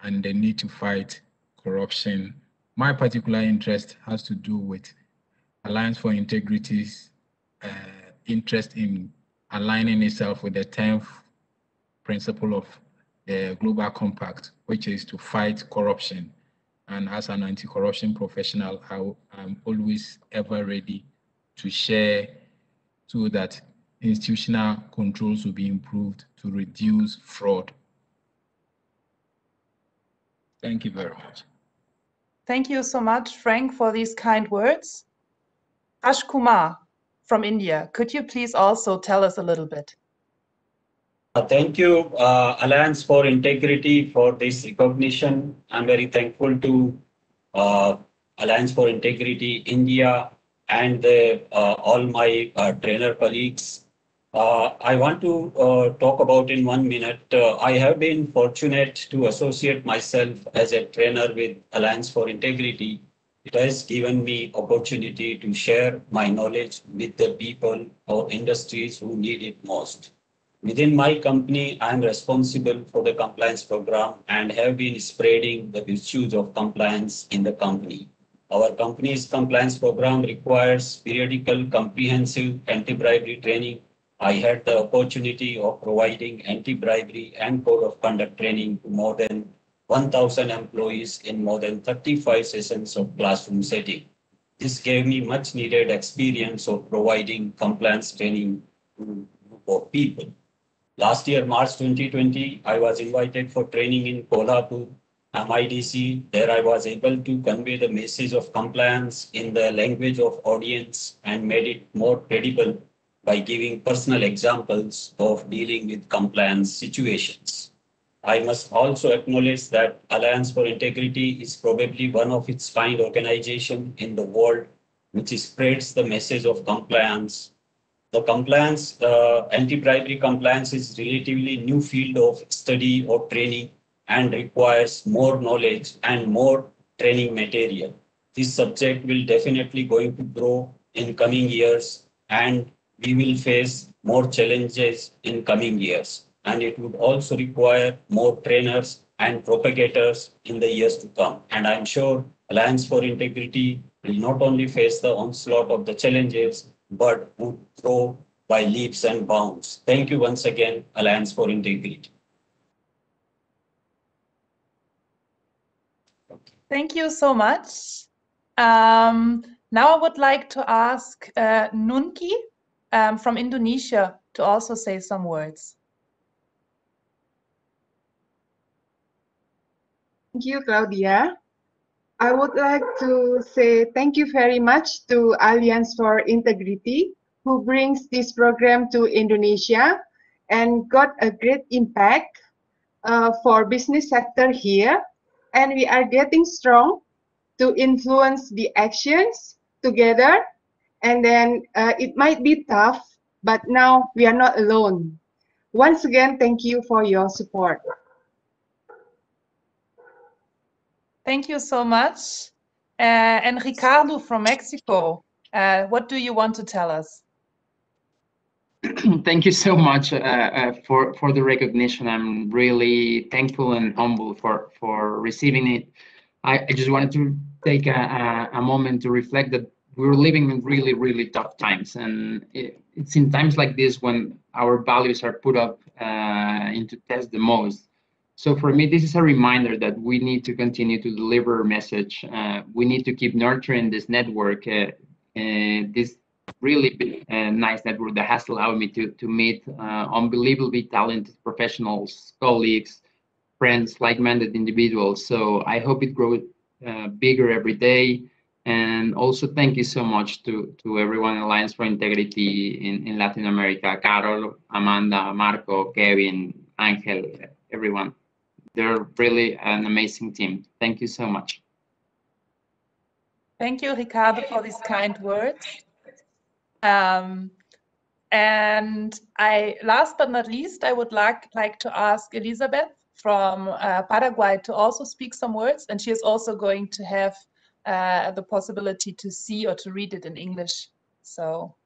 and the need to fight corruption. My particular interest has to do with Alliance for Integrity's interest in aligning itself with the 10th principle of the Global Compact, which is to fight corruption. And as an anti-corruption professional, I'm always ever ready to share so that institutional controls will be improved to reduce fraud. Thank you very much. Thank you so much, Frank, for these kind words. Ash Kumar from India, could you please also tell us a little bit? Thank you, Alliance for Integrity, for this recognition. I'm very thankful to Alliance for Integrity India and all my trainer colleagues. I want to talk about in 1 minute. I have been fortunate to associate myself as a trainer with Alliance for Integrity. It has given me opportunity to share my knowledge with the people or industries who need it most. Within my company, I am responsible for the compliance program and have been spreading the virtues of compliance in the company. Our company's compliance program requires periodical, comprehensive anti-bribery training I had the opportunity of providing anti-bribery and code of conduct training to more than 1,000 employees in more than 35 sessions of classroom setting. This gave me much needed experience of providing compliance training to a group of people. Last year, March 2020, I was invited for training in Kolhapur, MIDC. There I was able to convey the message of compliance in the language of audience and made it more credible by giving personal examples of dealing with compliance situations. I must also acknowledge that Alliance for Integrity is probably one of its kind organization in the world which spreads the message of compliance. The compliance, anti-bribery compliance is relatively new field of study or training and requires more knowledge and more training material. This subject will definitely going to grow in coming years and we will face more challenges in coming years. And it would also require more trainers and propagators in the years to come. And I'm sure Alliance for Integrity will not only face the onslaught of the challenges, but would grow by leaps and bounds. Thank you once again, Alliance for Integrity. Thank you so much. Now I would like to ask Nunki from Indonesia to also say some words. Thank you, Claudia. I would like to say thank you very much to Alliance for Integrity, who brings this program to Indonesia and got a great impact for business sector here. And we are getting strong to influence the actions together. And then it might be tough, but now we are not alone. Once again, thank you for your support. Thank you so much. And Ricardo from Mexico, what do you want to tell us? Thank you so much for the recognition. I'm really thankful and humble for receiving it. I just wanted to take a moment to reflect that we're living in really, really tough times. And it's in times like this when our values are put up into test the most. So for me, this is a reminder that we need to continue to deliver a message. We need to keep nurturing this network, this really nice network that has allowed me to meet unbelievably talented professionals, colleagues, friends, like-minded individuals. So I hope it grows bigger every day. And also thank you so much to everyone in Alliance for Integrity in Latin America, Carol, Amanda, Marco, Kevin, Angel, everyone. They're really an amazing team. Thank you so much. Thank you, Ricardo, for these kind words. And last but not least, I would like to ask Elizabeth from Paraguay to also speak some words, and she is also going to have the possibility to see or to read it in English. So.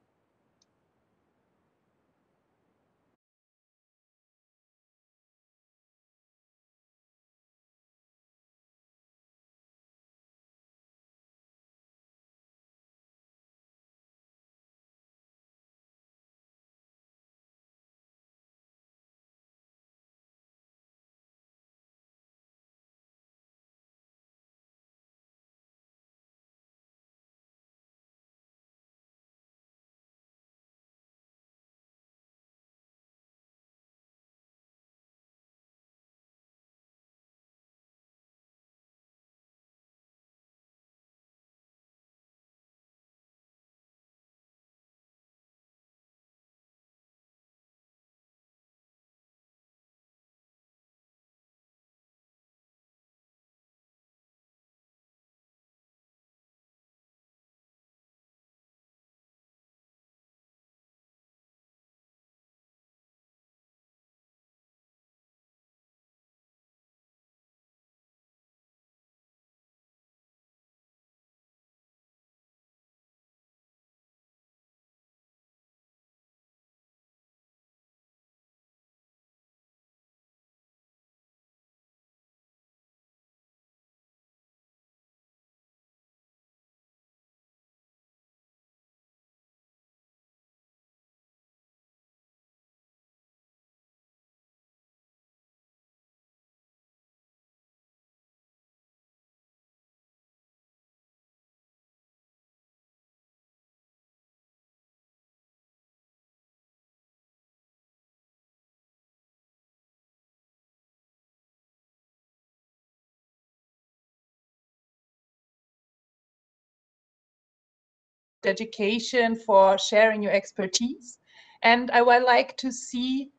dedication, for sharing your expertise. And I would like to see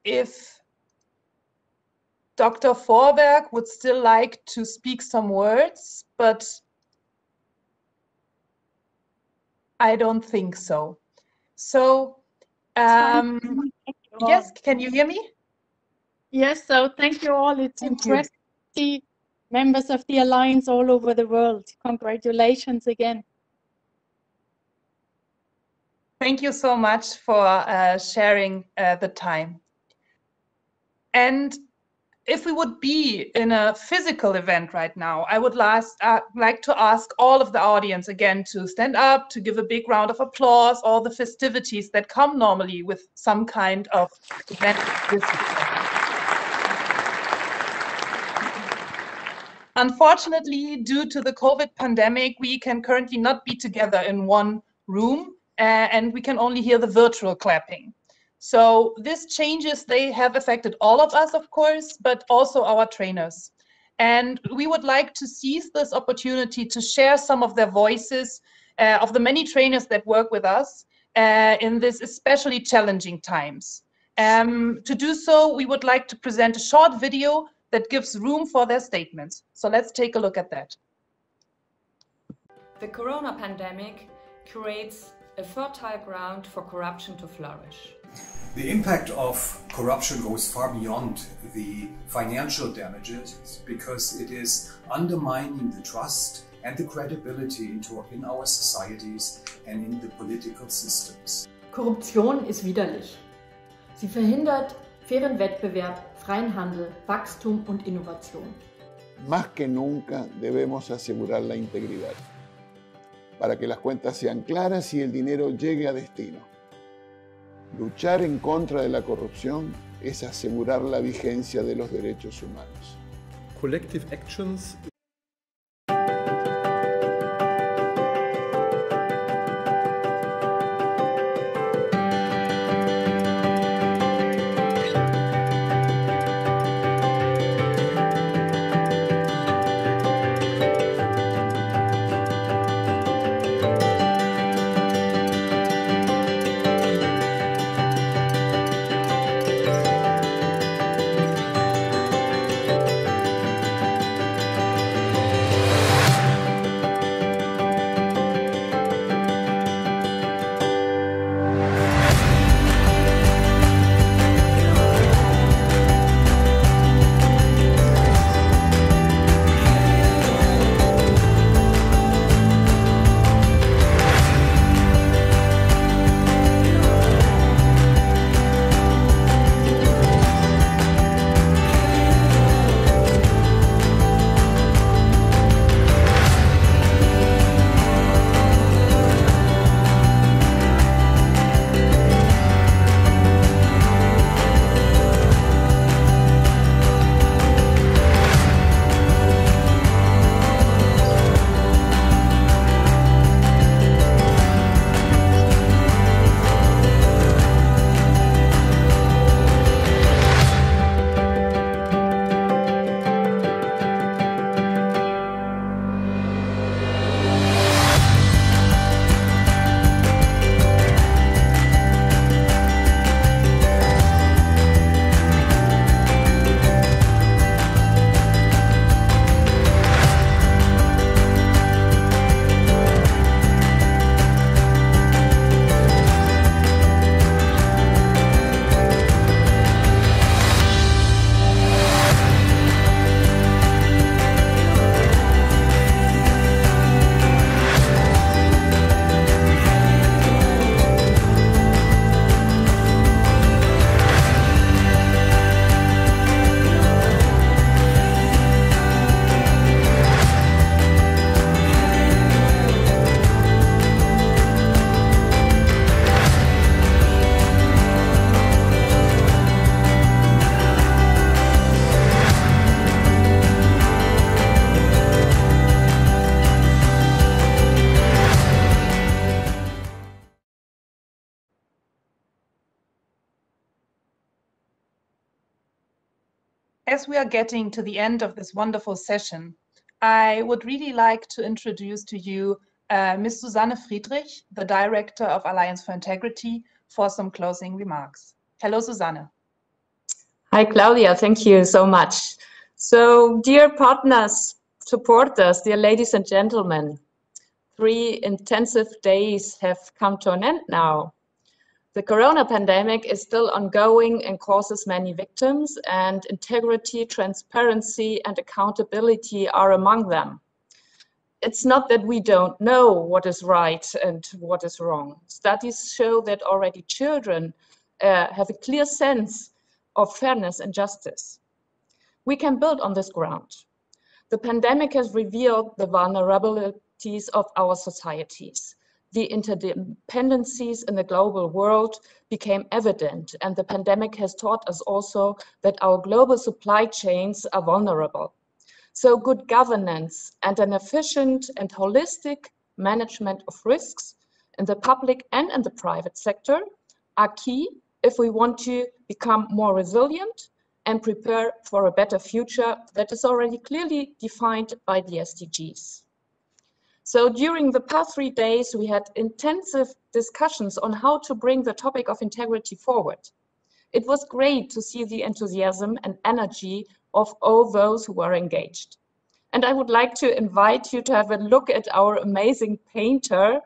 if Dr. Forberg would still like to speak some words, but I don't think so. So, yes, can you hear me? Yes, so thank you all. It's impressive to see members of the Alliance all over the world. Congratulations again. Thank you so much for sharing the time. And if we would be in a physical event right now, I would like to ask all of the audience again to stand up, to give a big round of applause, all the festivities that come normally with some kind of event. Unfortunately, due to the COVID pandemic, we can currently not be together in one room, and we can only hear the virtual clapping. So these changes, they have affected all of us, of course, but also our trainers. And we would like to seize this opportunity to share some of their voices of the many trainers that work with us in this especially challenging times. To do so, we would like to present a short video that gives room for their statements. So let's take a look at that. The corona pandemic creates a fertile ground for corruption to flourish. The impact of corruption goes far beyond the financial damages because it is undermining the trust and the credibility in our societies and in the political systems. Korruption ist widerlich. Sie verhindert fairen Wettbewerb, freien Handel, Wachstum und Innovation. Más que nunca debemos asegurar la integridad para que las cuentas sean claras y el dinero llegue a destino. Luchar en contra de la corrupción es asegurar la vigencia de los derechos humanos. Collective actions As we are getting to the end of this wonderful session, I would really like to introduce to you Ms. Susanne Friedrich, the Director of Alliance for Integrity, for some closing remarks. Hello, Susanne. Hi, Claudia. Thank you so much. So, dear partners, supporters, dear ladies and gentlemen, 3 intensive days have come to an end now. The corona pandemic is still ongoing and causes many victims, and integrity, transparency, and accountability are among them. It's not that we don't know what is right and what is wrong. Studies show that already children have a clear sense of fairness and justice. We can build on this ground. The pandemic has revealed the vulnerabilities of our societies. The interdependencies in the global world became evident, and the pandemic has taught us also that our global supply chains are vulnerable. So good governance and an efficient and holistic management of risks in the public and in the private sector are key if we want to become more resilient and prepare for a better future that is already clearly defined by the SDGs. So during the past 3 days, we had intensive discussions on how to bring the topic of integrity forward. It was great to see the enthusiasm and energy of all those who were engaged. And I would like to invite you to have a look at our amazing painter,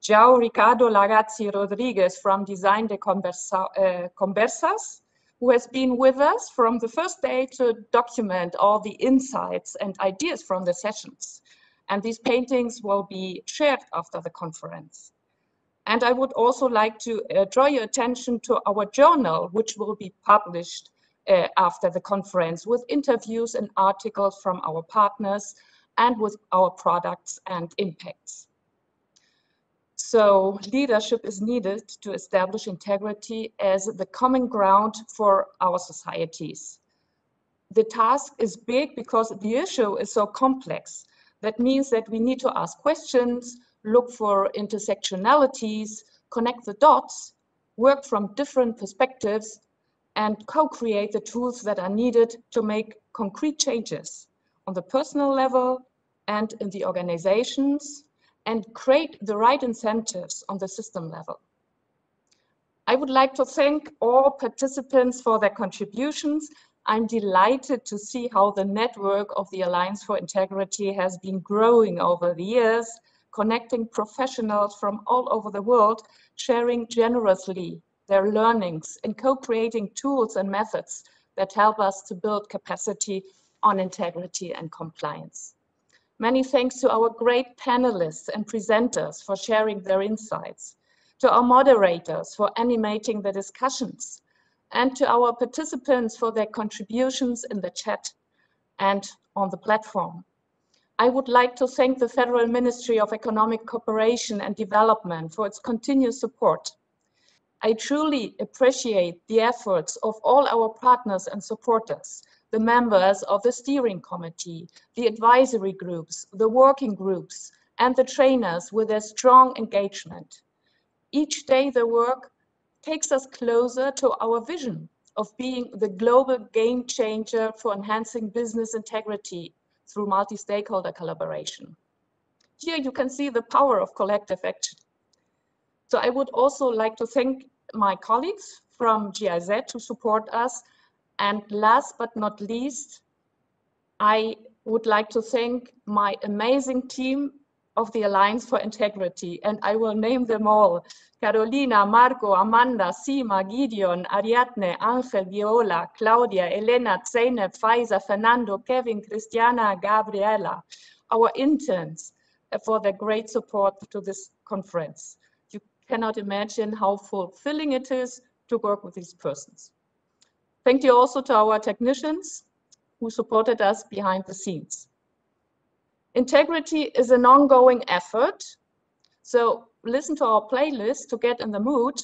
João Ricardo Lagazzi Rodrigues from Design de Conversas, who has been with us from the first day to document all the insights and ideas from the sessions. And these paintings will be shared after the conference. And I would also like to draw your attention to our journal, which will be published after the conference with interviews and articles from our partners and with our products and impacts. So leadership is needed to establish integrity as the common ground for our societies. The task is big because the issue is so complex. That means that we need to ask questions, look for intersectionalities, connect the dots, work from different perspectives, and co-create the tools that are needed to make concrete changes on the personal level and in the organizations, and create the right incentives on the system level. I would like to thank all participants for their contributions. I'm delighted to see how the network of the Alliance for Integrity has been growing over the years, connecting professionals from all over the world, sharing generously their learnings and co-creating tools and methods that help us to build capacity on integrity and compliance. Many thanks to our great panelists and presenters for sharing their insights, to our moderators for animating the discussions, and to our participants for their contributions in the chat and on the platform. I would like to thank the Federal Ministry of Economic Cooperation and Development for its continuous support. I truly appreciate the efforts of all our partners and supporters, the members of the steering committee, the advisory groups, the working groups, and the trainers with their strong engagement. Each day the work takes us closer to our vision of being the global game changer for enhancing business integrity through multi-stakeholder collaboration. Here you can see the power of collective action. So I would also like to thank my colleagues from GIZ to support us. And last but not least, I would like to thank my amazing team of the Alliance for Integrity, and I will name them all: Carolina, Marco, Amanda, Sima, Gideon, Ariadne, Angel, Viola, Claudia, Elena, Zeynep, Faiza, Fernando, Kevin, Christiana, Gabriela, our interns for their great support to this conference. You cannot imagine how fulfilling it is to work with these persons. Thank you also to our technicians who supported us behind the scenes. Integrity is an ongoing effort, so listen to our playlist to get in the mood.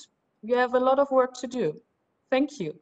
We have a lot of work to do. Thank you.